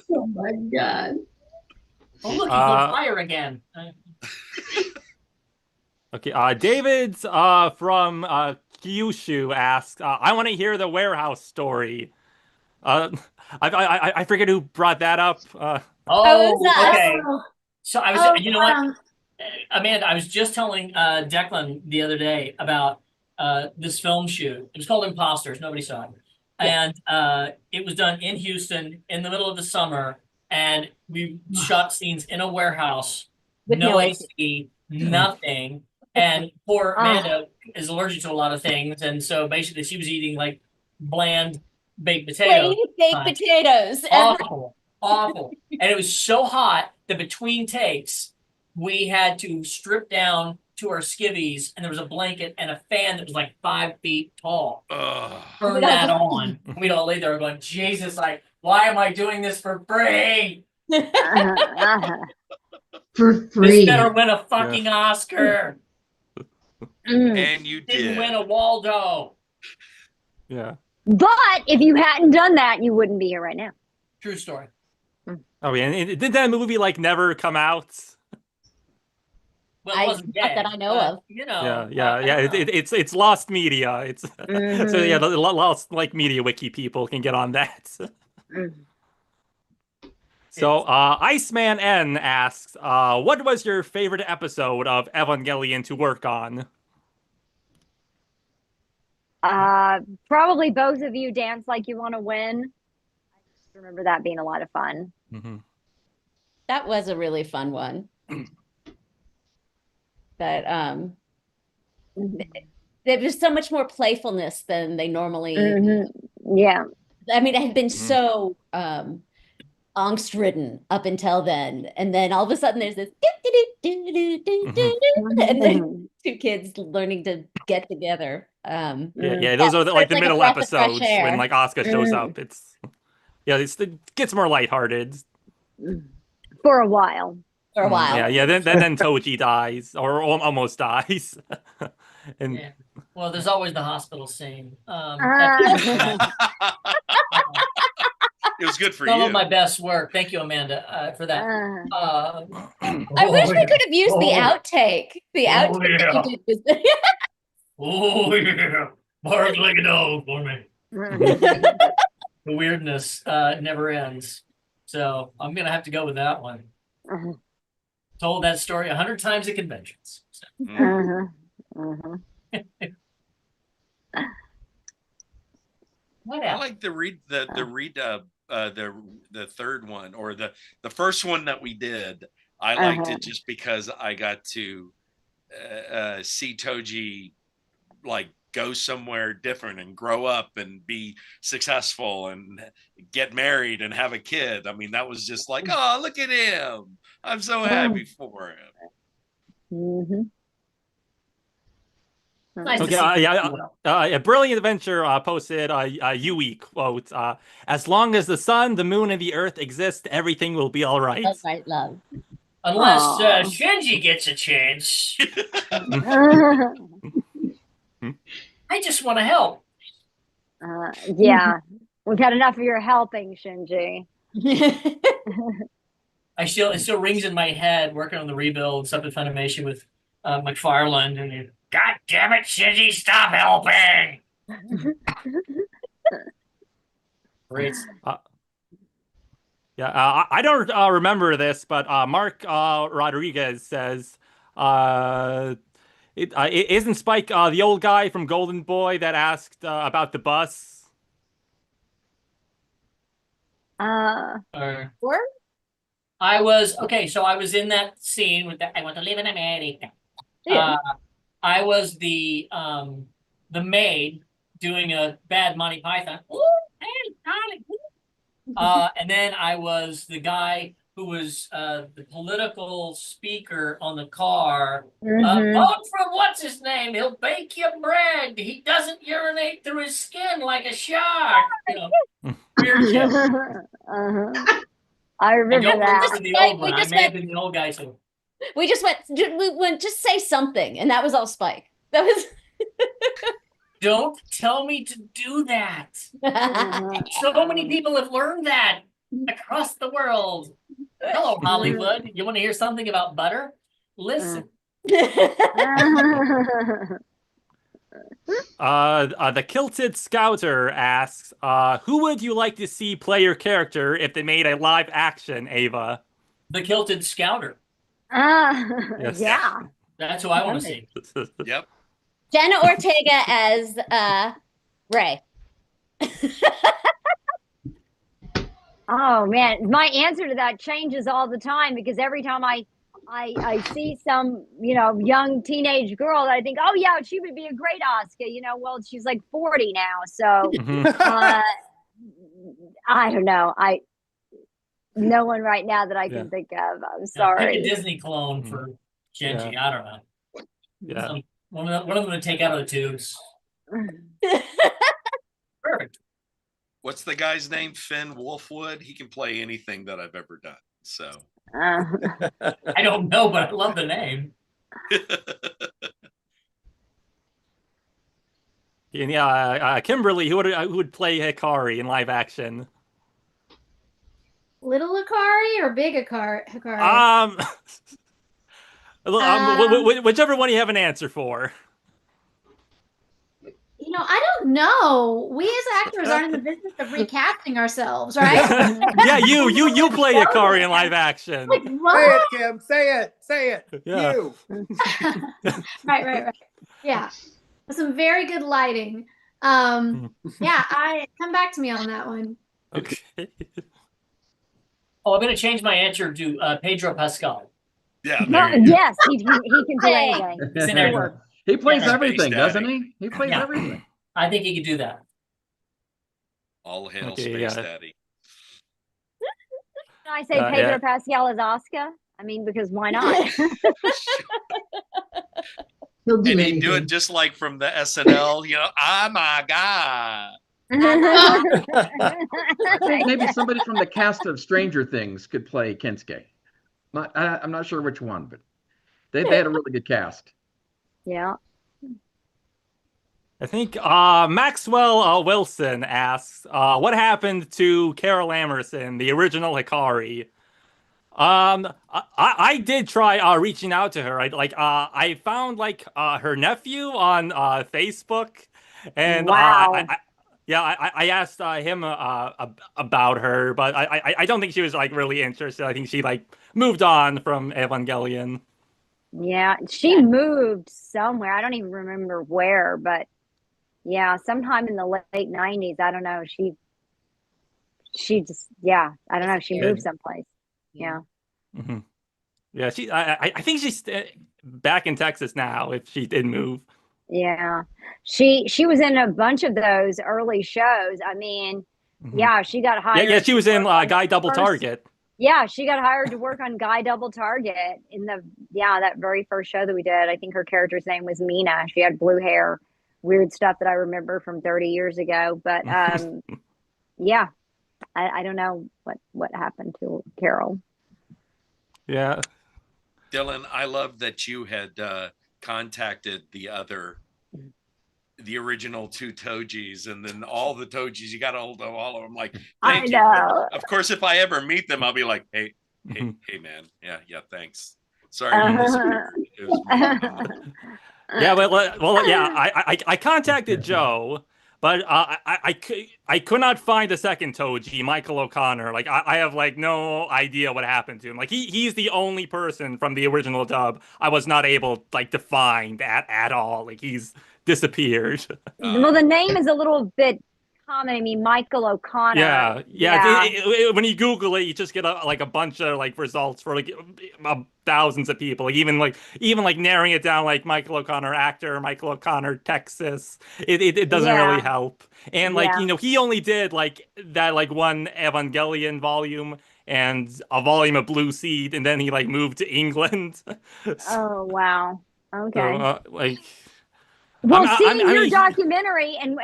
Oh my God. Oh, look, he's on fire again. Okay, David's from Kyushu asks, I want to hear the warehouse story. I forget who brought that up. Okay. So I was, you know what, Amanda, I was just telling Declan the other day about this film shoot. It was called Imposters. Nobody saw it. Yeah. And it was done in Houston in the middle of the summer. And we shot scenes in a warehouse, with no AC, nothing. And poor Amanda is allergic to a lot of things. And so basically she was eating like bland baked potatoes. Baked potatoes. Awful. And it was so hot that between takes, we had to strip down to our skivvies, and there was a blanket and a fan that was like 5 feet tall. Turn that on. We'd all lay there going, Jesus, why am I doing this for free? For free. This better win a fucking Oscar. And you didn't win a Waldo. Yeah. But if you hadn't done that, you wouldn't be here right now. True story. Oh yeah, and did that movie like never come out? Well, it wasn't not that I know of. Yeah. It's lost media. It's so yeah, the lost like media wiki people can get on that. So Iceman N asks, what was your favorite episode of Evangelion to work on? Probably both of you dance like you want to win. I just remember that being a lot of fun. That was a really fun one. But there was so much more playfulness than they normally. Yeah. I mean, it had been so angst-ridden up until then, and then all of a sudden there's this and then two kids learning to get together. Yeah, those are like the a middle breath of fresh episodes air. when like Asuka shows up. It gets more lighthearted For a while. For a while. Yeah. Then Toji dies or almost dies. And Yeah. Well, there's always the hospital scene. It was good for Some you. of my best work. Thank you, Amanda, for that. I wish we could have used the outtake. The outtake that you did was Oh yeah, bark like a dog for me. The weirdness never ends. So I'm gonna have to go with that one. Told that story 100 times at conventions. So. What I else? like the third one, or the first one that we did. I liked it just because I got to see Toji like go somewhere different and grow up and be successful and get married and have a kid. I mean, that was just like, oh, look at him. I'm so happy for him. Nice to Okay, a Brilliant Adventure posted a Yui quote, as long as the sun, the moon, and the earth exist, everything will be all right. That's right, love. Unless Shinji gets a chance. I just want to help. Yeah, we've had enough of your helping, Shinji. It still rings in my head working on the rebuild stuff at Funimation with McFarland, and God damn it, Shinji, stop helping! Great. I don't remember this, but Mark Rodriguez says, isn't Spike the old guy from Golden Boy that asked about the bus? Or I was in that scene with I want to live in America. Yeah. I was the maid doing a bad Monty Python. Ooh, hey, darling. And then I was the guy who was the political speaker on the car. Vote for what's his name? He'll bake you bread. He doesn't urinate through his skin like a shark. Weird shit. I remember that. The old one. I may have been the old guy too. We went, just say something, and that was all Spike. That was. Don't tell me to do that. So many people have learned that across the world. Hello, Hollywood. You want to hear something about butter? Listen. The Kilted Scouter asks, who would you like to see play your character if they made a live action, Ava? The Kilted Scouter. Yes. Yeah. That's who I want to see. Yep. Jenna Ortega as Ray. Oh man, my answer to that changes all the time because every time I see some, young teenage girl that I think, oh yeah, she would be a great Asuka, well, she's like 40 now. So I don't know. No one right now that I can think of. I'm sorry. Pick a Disney clone for Shinji. Yeah. I don't know. Yeah. One of them to take out of the tubes. Perfect. What's the guy's name? Finn Wolfwood. He can play anything that I've ever done. So I don't know, but I love the name. Kimberly, who would play Hikari in live action? Little Hikari or big Hikari? Whichever one you have an answer for. I don't know. We as actors aren't in the business of recasting ourselves, right? Yeah, you play Hikari in live action. Like, Say what? it, Kim. Say it. Yeah. You. Right. Yeah. With some very good lighting. I come back to me on that one. Okay. Oh, I'm going to change my answer to Pedro Pascal. Yeah. Yes, he can do anything. He's in everything. He plays Yeah. everything, Space doesn't Daddy. he? He plays Yeah. everything. I think he could do that. All hail Okay, Space yeah. Daddy. I say Yeah, Pedro yeah. Pascal as Oscar? I mean, because why not? He'll do And he'd anything. do it just like from the SNL, oh my God. I think maybe somebody from the cast of Stranger Things could play Kensuke. I'm not sure which one, but they had a really good cast. Yeah. I think Maxwell Wilson asks, what happened to Carol Emerson, the original Hikari? I did try reaching out to her. I found her nephew on Facebook, and Wow. I asked him about her, but I don't think she was like really interested. I think she like moved on from Evangelion. Yeah, she moved somewhere. I don't even remember where, but yeah, sometime in the late 90s. I don't know. She just, yeah, I don't know. She moved someplace. Yeah. Mm-hmm. Yeah, I think she's back in Texas now. If she did move. Yeah. She was in a bunch of those early shows. I mean, yeah, she got hired. Yeah, she was in on Guy Double Target. Yeah, she got hired to work on Guy Double Target in that very first show that we did. I think her character's name was Mina. She had blue hair, weird stuff that I remember from 30 years ago. But yeah, I don't know what happened to Carol. Yeah. Dylan, I love that you had contacted the original two Tojis, and then all the Tojis, you got a hold of all of them. Like, thank you. But of course, if I ever meet them, I'll be like, hey, man. Yeah, thanks. Sorry. It was Yeah, well, yeah. I contacted Joe, but I could not find a second Toji, Michael O'Connor. Like I have like no idea what happened to him. Like he's the only person from the original dub I was not able like to find at all. Like he's disappeared. Well, the name is a little bit common. I mean, Michael O'Connor. Yeah. When you Google it, you just get a bunch of like results for like thousands of people. Like, even narrowing it down, like Michael O'Connor actor, Michael O'Connor Texas. It doesn't really help. And like he only did like that like one Evangelion volume and a volume of Blue Seed, and then he like moved to England. Oh wow. Okay. So like. Well, seeing your documentary and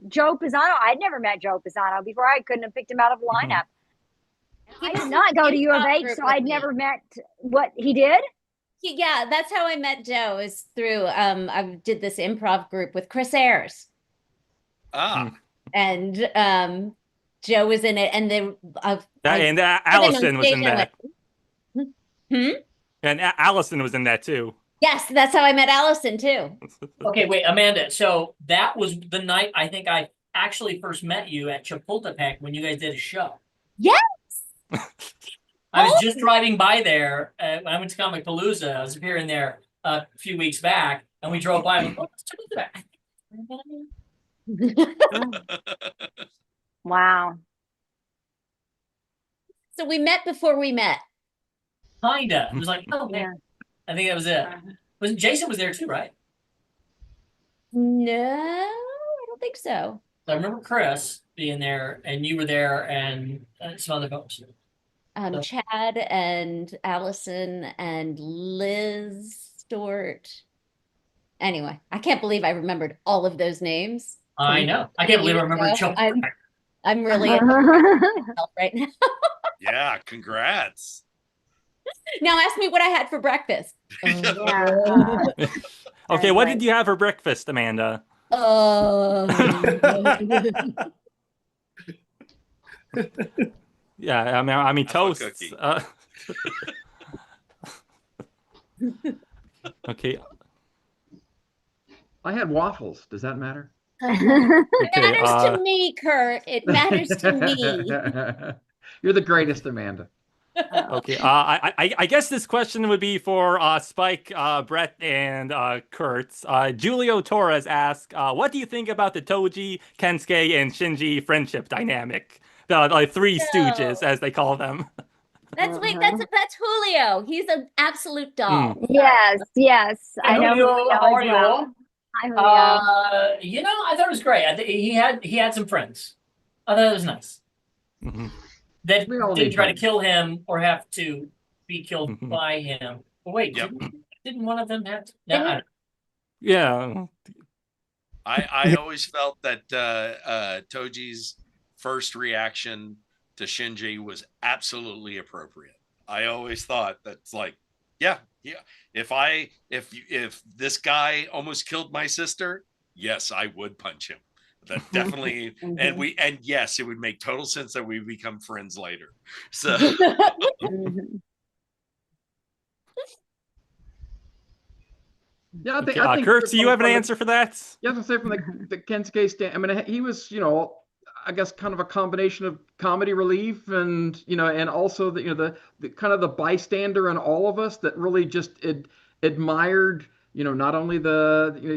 Joe Pisano, I'd never met Joe Pisano before. I couldn't have picked him out of a lineup. I did not go to U of H, so I'd never met what he did. Yeah, that's how I met Joe, is through I did this improv group with Chris Ayres. And Joe was in it, and then and Allison was in that. And Allison was in that too. Yes, that's how I met Allison too. Okay, wait, Amanda. So that was the night I think I actually first met you at Chapultepec when you guys did a show. Yes. I was just driving by there when I went to Comic Palooza. I was appearing there a few weeks back, and we drove by. And Wow. So we met before we met. Kinda. It was like, oh man. Yeah. I think that was it. Jason was there too, right? No, I don't think so. I remember Chris being there, and you were there, and some other folks. Chad and Allison and Liz Stewart. Anyway, I can't believe I remembered all of those names. I know. I can't believe I remembered Joe. I'm really right now. Yeah, congrats. Now ask me what I had for breakfast. Okay, what did you have for breakfast, Amanda? Yeah, I mean toast. Okay. I had waffles. Does that matter? It matters to me, Kurt. It matters to me. You're the greatest, Amanda. Okay. I guess this question would be for Spike, Brett, and Kurt. Julio Torres asks, what do you think about the Toji, Kensuke, and Shinji friendship dynamic? The three stooges, as they call them. That's Julio. He's an absolute doll. Yes. I know Julio. How are you all? Hi, Julio. I thought it was great. I think he had some friends. I thought it was nice. Mm-hmm. that We all didn't need try to friends. kill him or have to be killed by him. But wait, Yep. didn't one of them have to? No, I don't- Yeah. I always felt that Toji's first reaction to Shinji was absolutely appropriate. I always thought that's like, yeah. If this guy almost killed my sister, yes, I would punch him. That definitely, and yes, it would make total sense that we become friends later. So Yeah, Okay, I think Kurt, do you have an from the- answer for that? Yeah, I was gonna say from the Kensuke stand. I mean, he was, I guess kind of a combination of comedy relief and and also the kind of the bystander in all of us that really just admired, not only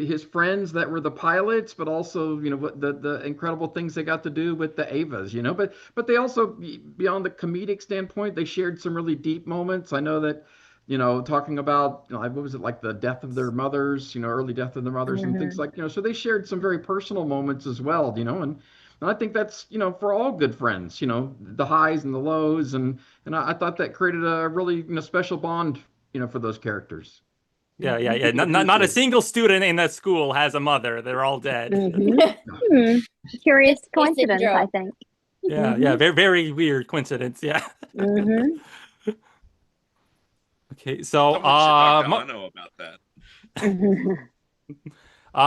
his friends that were the pilots, but also what the incredible things they got to do with the Avas, but they also, beyond the comedic standpoint, they shared some really deep moments. I know that talking about, what was it, like the death of their mothers, early death of their mothers and things like, so they shared some very personal moments as well, and I think that's, for all good friends, the highs and the lows, and I thought that created a really, special bond, for those characters. Yeah. Not a single student in that school has a mother. They're all dead. Curious Mystery coincidence, I syndrome. think. Yeah. Very, very weird coincidence. Yeah. Okay. So, someone should talk to Ano about that.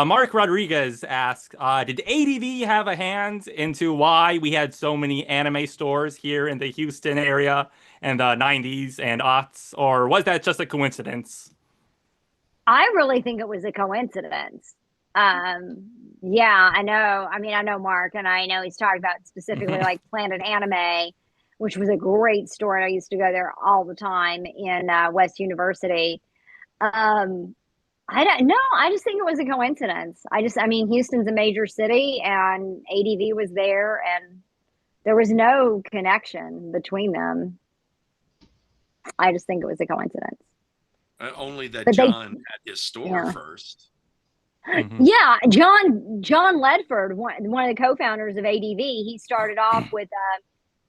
Mark Rodriguez asked, did ADV have a hand into why we had so many anime stores here in the Houston area in the 90s and aughts, or was that just a coincidence? I really think it was a coincidence. Yeah, I know. I mean, I know Mark, and I know he's talking about specifically like Planet Anime, which was a great store. And I used to go there all the time in West University. I don't know. I just think it was a coincidence. I mean, Houston's a major city, and ADV was there, and there was no connection between them. I just think it was a coincidence. Only that But John had his store first. Yeah, John Ledford, one of the co-founders of ADV, he started off with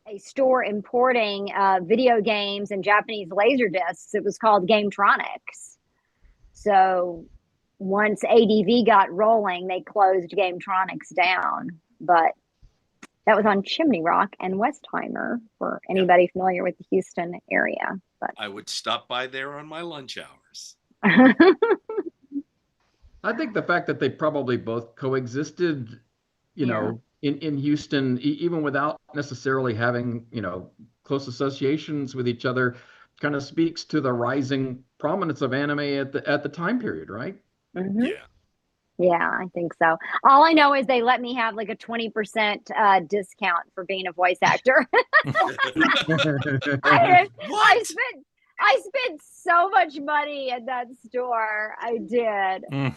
a store importing video games and Japanese laser discs. It was called Gametronics. So once ADV got rolling, they closed Gametronics down. But that was on Chimney Rock and Westheimer, for anybody familiar with the Houston area. But I would stop by there on my lunch hours. I think the fact that they probably both coexisted, in Houston, even without necessarily having, close associations with each other, kind of speaks to the rising prominence of anime at the time period, right? Yeah. Yeah, I think so. All I know is they let me have like a 20% discount for being a voice actor. I spent so much money at that store. I did. A lot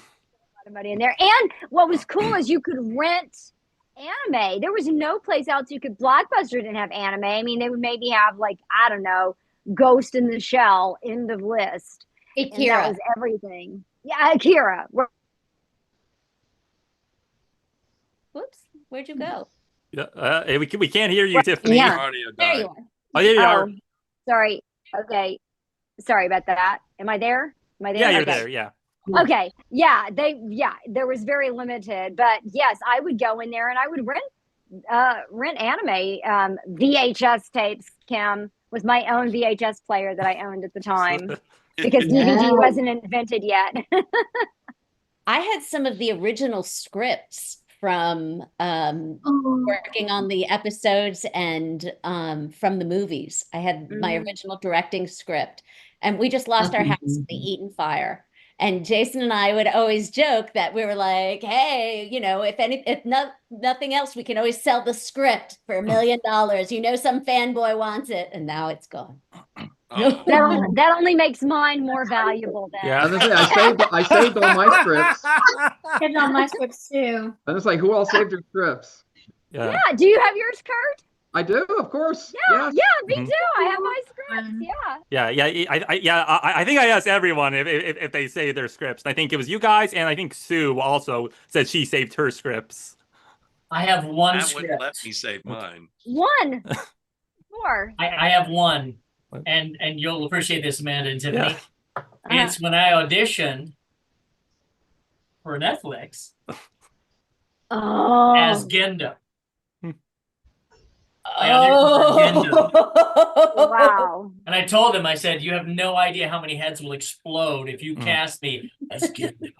of money in there. And what was cool is you could rent anime. There was no place else you could. Blockbuster didn't have anime. I mean, they would maybe have like, I don't know, Ghost in the Shell, end of list. Akira. And that was everything. Yeah, Akira. Whoops, where'd you go? Yeah, we can't hear you, Tiffany. Yeah. Audio There died. you are. Oh, there you are. Sorry. Okay. Sorry about that. Am I there? Am I there? Yeah, you're Okay. there. Yeah. Okay. Yeah, there was very limited, but yes, I would go in there and I would rent anime VHS tapes. Kim was my own VHS player that I owned at the time because DVD wasn't invented yet. I had some of the original scripts from working on the episodes and from the movies. I had my original directing script, and we just lost our house in the Eaton fire. And Jason and I would always joke that we were like, "Hey, if nothing else, we can always sell the script for $1 million. Some fanboy wants it," and now it's gone. Oh. That only makes mine more valuable then. Yeah. I saved all my scripts. Saved all my scripts too. And it's like, who all saved their scripts? Yeah. Do you have yours, Kurt? I do, of course. Yeah, Yes. yeah, me too. I have my scripts. Yeah. I think I asked everyone if they saved their scripts. I think it was you guys, and I think Sue also said she saved her scripts. I have one That script. wouldn't let me save mine. One. for? I have one, and you'll appreciate this, Amanda and Tiffany. Yeah. It's when I auditioned for Netflix as Gendo. I auditioned for Gendo. Wow. And I told him, I said, you have no idea how many heads will explode if you cast me as Gendo.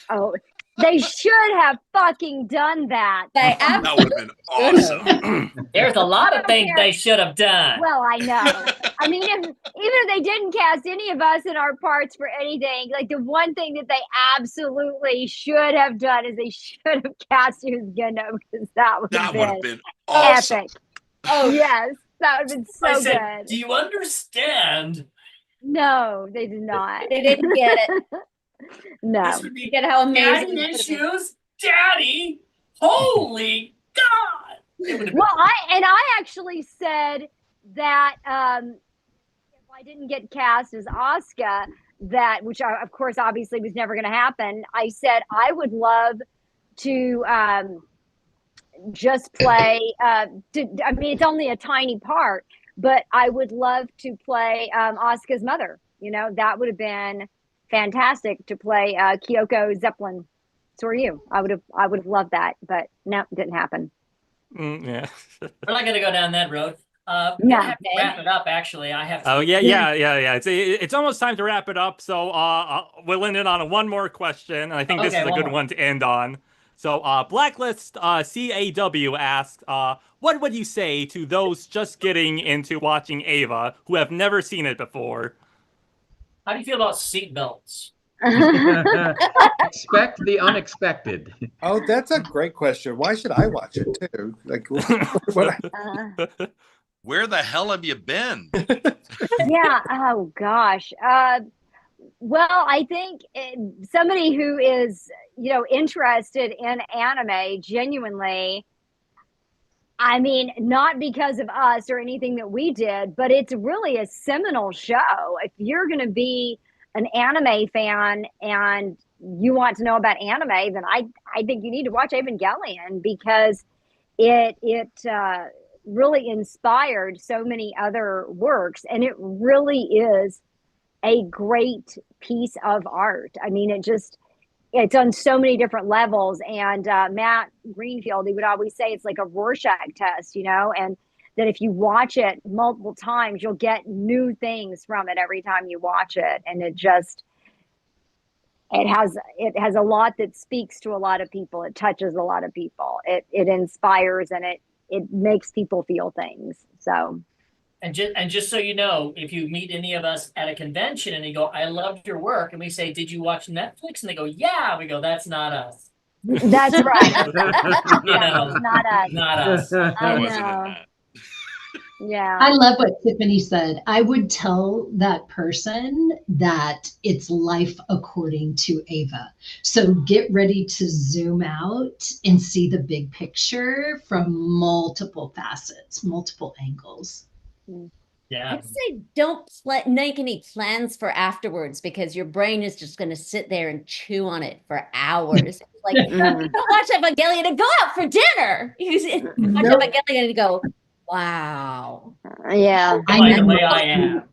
Oh, they should have fucking done that. They That would have been awesome. There's a lot of things they should have done. Well, I know. I mean, even if they didn't cast any of us in our parts for anything, like the one thing that they absolutely should have done is they should have cast you as Gendo, because that would have been awesome. epic. Oh yes, that would have been so I said, good. do you understand? No, they did not. They didn't get it. No. This would be Get how amazing Daddy it would've been. issues, Daddy. Holy God! It would have been Well, I actually said that if I didn't get cast as Asuka, which of course obviously was never going to happen, I said I would love to just play. I mean, it's only a tiny part, but I would love to play Asuka's mother. You know, that would have been fantastic to play Kyoko Zeppelin. So are you? I would have loved that, but no, it didn't happen. Yeah. We're not going to go down that road. Yeah. I have to wrap it up. Actually, I have to. Oh yeah. It's almost time to wrap it up. So we'll end it on one more question, and I think this is a good one to end on. So Blacklist CAW asked, what would you say to those just getting into watching Ava who have never seen it before? How do you feel about seatbelts? Expect the unexpected. Oh, that's a great question. Why should I watch it too? Like, where the hell have you been? Yeah. Oh gosh. Well, I think somebody who is, interested in anime genuinely, I mean, not because of us or anything that we did, but it's really a seminal show. If you're going to be an anime fan and you want to know about anime, then I think you need to watch Evangelion, because it really inspired so many other works, and it really is a great piece of art. I mean, it's on so many different levels. And Matt Greenfield, he would always say it's like a Rorschach test, and that if you watch it multiple times, you'll get new things from it every time you watch it. And it has a lot that speaks to a lot of people. It touches a lot of people. It inspires, and it makes people feel things. So. And just so you know, if you meet any of us at a convention and you go, I loved your work, and we say, did you watch Netflix? And they go, yeah. We go, that's not us. That's right. Not us. Not us. I know. Yeah. I love what Tiffany said. I would tell that person that it's life according to Ava. So get ready to zoom out and see the big picture from multiple facets, multiple angles. Yeah. I'd say don't make any plans for afterwards, because your brain is just going to sit there and chew on it for hours. Like, you don't watch Evangelion and go out for dinner. You watch Evangelion and go, wow. Yeah. I like the way I am.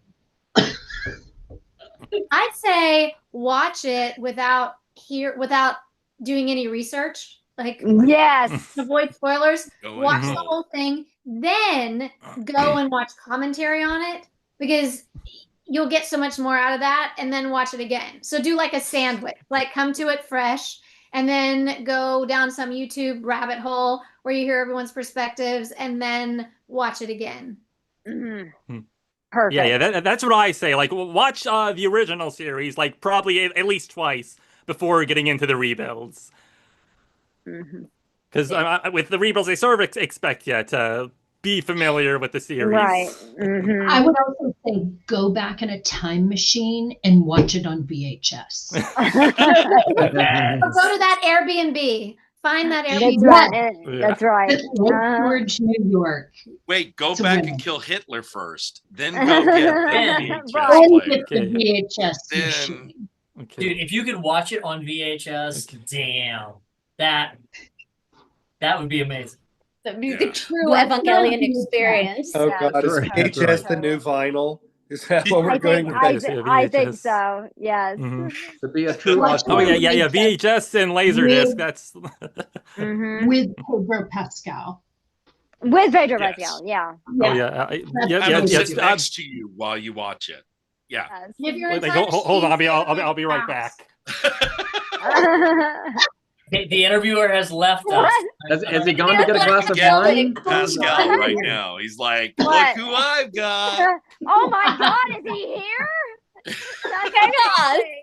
I'd say watch it without doing any research. Like, yes, avoid spoilers. Watch in. the whole thing, then go and watch commentary on it, because you'll get so much more out of that, and then watch it again. So do like a sandwich, like come to it fresh, and then go down some YouTube rabbit hole where you hear everyone's perspectives, and then watch it again. Mm-hmm. Perfect. Yeah, that's what I say. Like, watch the original series, like probably at least twice before getting into the rebuilds. Because with the rebuilds, they sort of expect you to be familiar with the series. Right. I would also say go back in a time machine and watch it on VHS. Or go to that Airbnb. Find that Airbnb. That's right. Lake George, New York. Wait, go It's a back winner. and kill Hitler first. Then go get the VHS Then player. get the VHS machine. Dude, if you could watch it on VHS, damn, that would be amazing. The true Well, Evangelion yeah. experience. Oh Yeah, God, is That's right. VHS the new vinyl? Is that what we're I going think with? I think VHS. so. Yes. Mhm. To be a true Watch Oh auteur. yeah, VHS and Laserdisc. With- That's Hmm. with Pedro Pascal. With Pedro Yes. Pascal, yeah. oh yeah, That's Have him what sit we do. next to you while you watch it. Yeah. Yes. If you're in like, touch, hold on, he's I'll be right house. back. The interviewer has left us. What? Has he gone to get a glass of Get wine? Pascal right now. He's like, look What? who I've got. Oh my God, is he here? That's Hang on. amazing.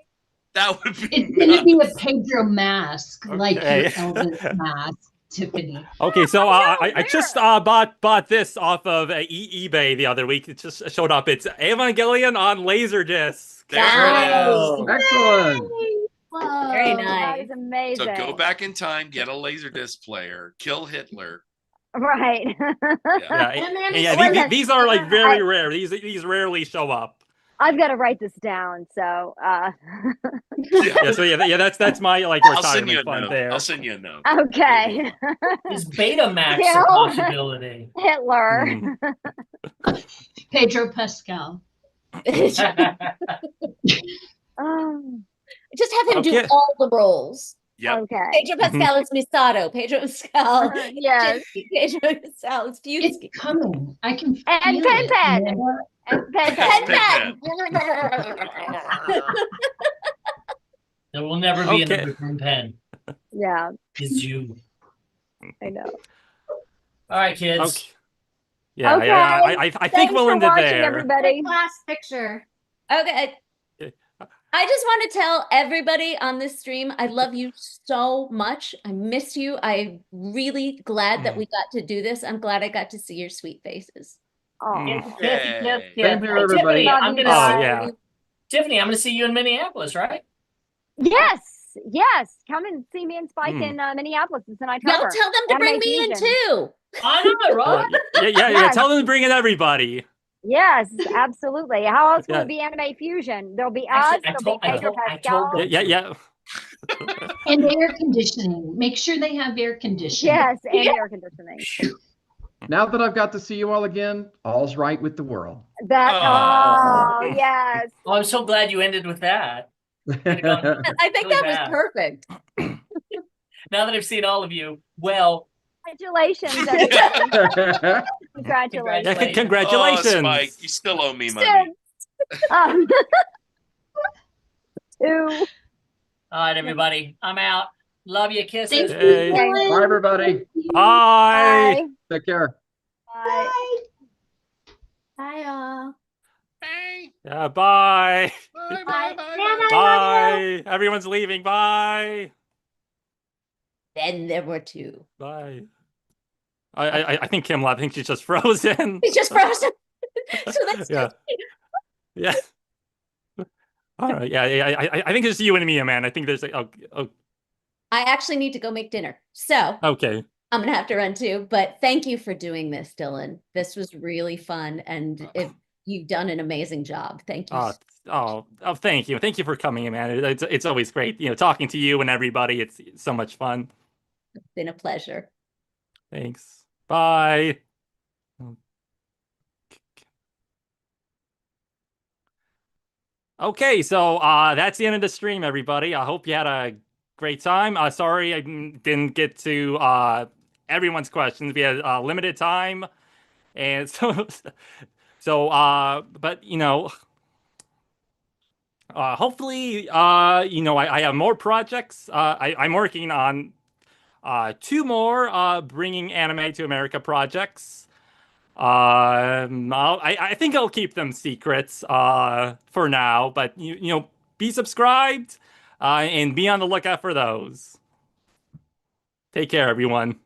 That would be It's going to be a nuts. Pedro mask, like Okay. your Elvis mask, Tiffany. Okay, so Oh, no, I just bought this off of eBay the other week. It just showed up. It's Evangelion on Laserdisc. There Nice. it is. Excellent. Whoa. Very That nice. is amazing. So go back in time, get a Laserdisc player, kill Hitler. Right. Yeah, And then yeah. Listen, These are like very rare. These rarely show up. I've got to write this down. So, Yeah, so yeah, that's my like I'll send you retirement a fund note. there. I'll send you a note. okay. Is Betamax a Kill. possibility? Hitler. Mm. Pedro Pascal. Just Oh, have him do Okay. all the roles. Yep. okay. Pedro Pascal is Misato. Pedro Pascal. Yes. Pedro Pascal is It's Fusky. coming. I can feel And it. Pen. Amanda. And Pen Pen There will never be Okay. another Grim Pen. Yeah, Is you. I know. All right, kids. Okay. Yeah, Okay. I think Thanks we'll for end it watching, there. everybody. Last picture. Okay. I just want to tell everybody on this stream, I love you so much. I miss you. I'm really glad that we got to do this. I'm glad I got to see your sweet faces. Oh. Yay. Same here, everybody. Tiffany, I'm gonna Oh see, yeah. Tiffany, I'm gonna see you in Minneapolis, right? Yes, yes. Come and see me and Spike in Minneapolis. It's in October. Y'all tell them to bring Anime me in Fusion. too. I know, right? Yeah. Yes. Tell them to bring in everybody. Yes, absolutely. How else will Yeah. it be Anime Fusion? There'll be Actually, us. There'll be Pedro I told Pascal. them. Yeah. And air conditioning. Make sure they have air conditioning. Yes, and air conditioning. Now that I've got to see you all again, all's right with the world. That. Aw. Oh, yes. Oh, I'm so glad you ended with that. I think Really that was bad. perfect. Now that I've seen all of you, well, Congratulations, everybody. Congratulations. Yeah, congratulations. Oh, Spike, you still owe me money. Um, two. all right, everybody, I'm out. Love you, kisses. Hey. Bye, everybody. Bye. Bye. Take care. Bye. Bye, y'all. Bye. Yeah, bye. Bye. Bye. Bye. Bye. Everyone's leaving. Bye. Then there were two. Bye. I think Kim left. I think she's just frozen. He's just frozen. So that's Yeah. Yeah. All right. Yeah. I think it's you and me, man. I think there's like, oh, I actually need to go make dinner. So okay. I'm gonna have to run too. But thank you for doing this, Dylan. This was really fun, and you've done an amazing job. Thank you. Thank you. Thank you for coming, man. It's always great, talking to you and everybody. It's so much fun. It's been a pleasure. Thanks. Bye. Okay, so that's the end of the stream, everybody. I hope you had a great time. Sorry I didn't get to everyone's questions. We had limited time, and but hopefully, I have more projects. I'm working on 2 more Bringing Anime to America projects. I think I'll keep them secrets for now, but be subscribed and be on the lookout for those. Take care, everyone.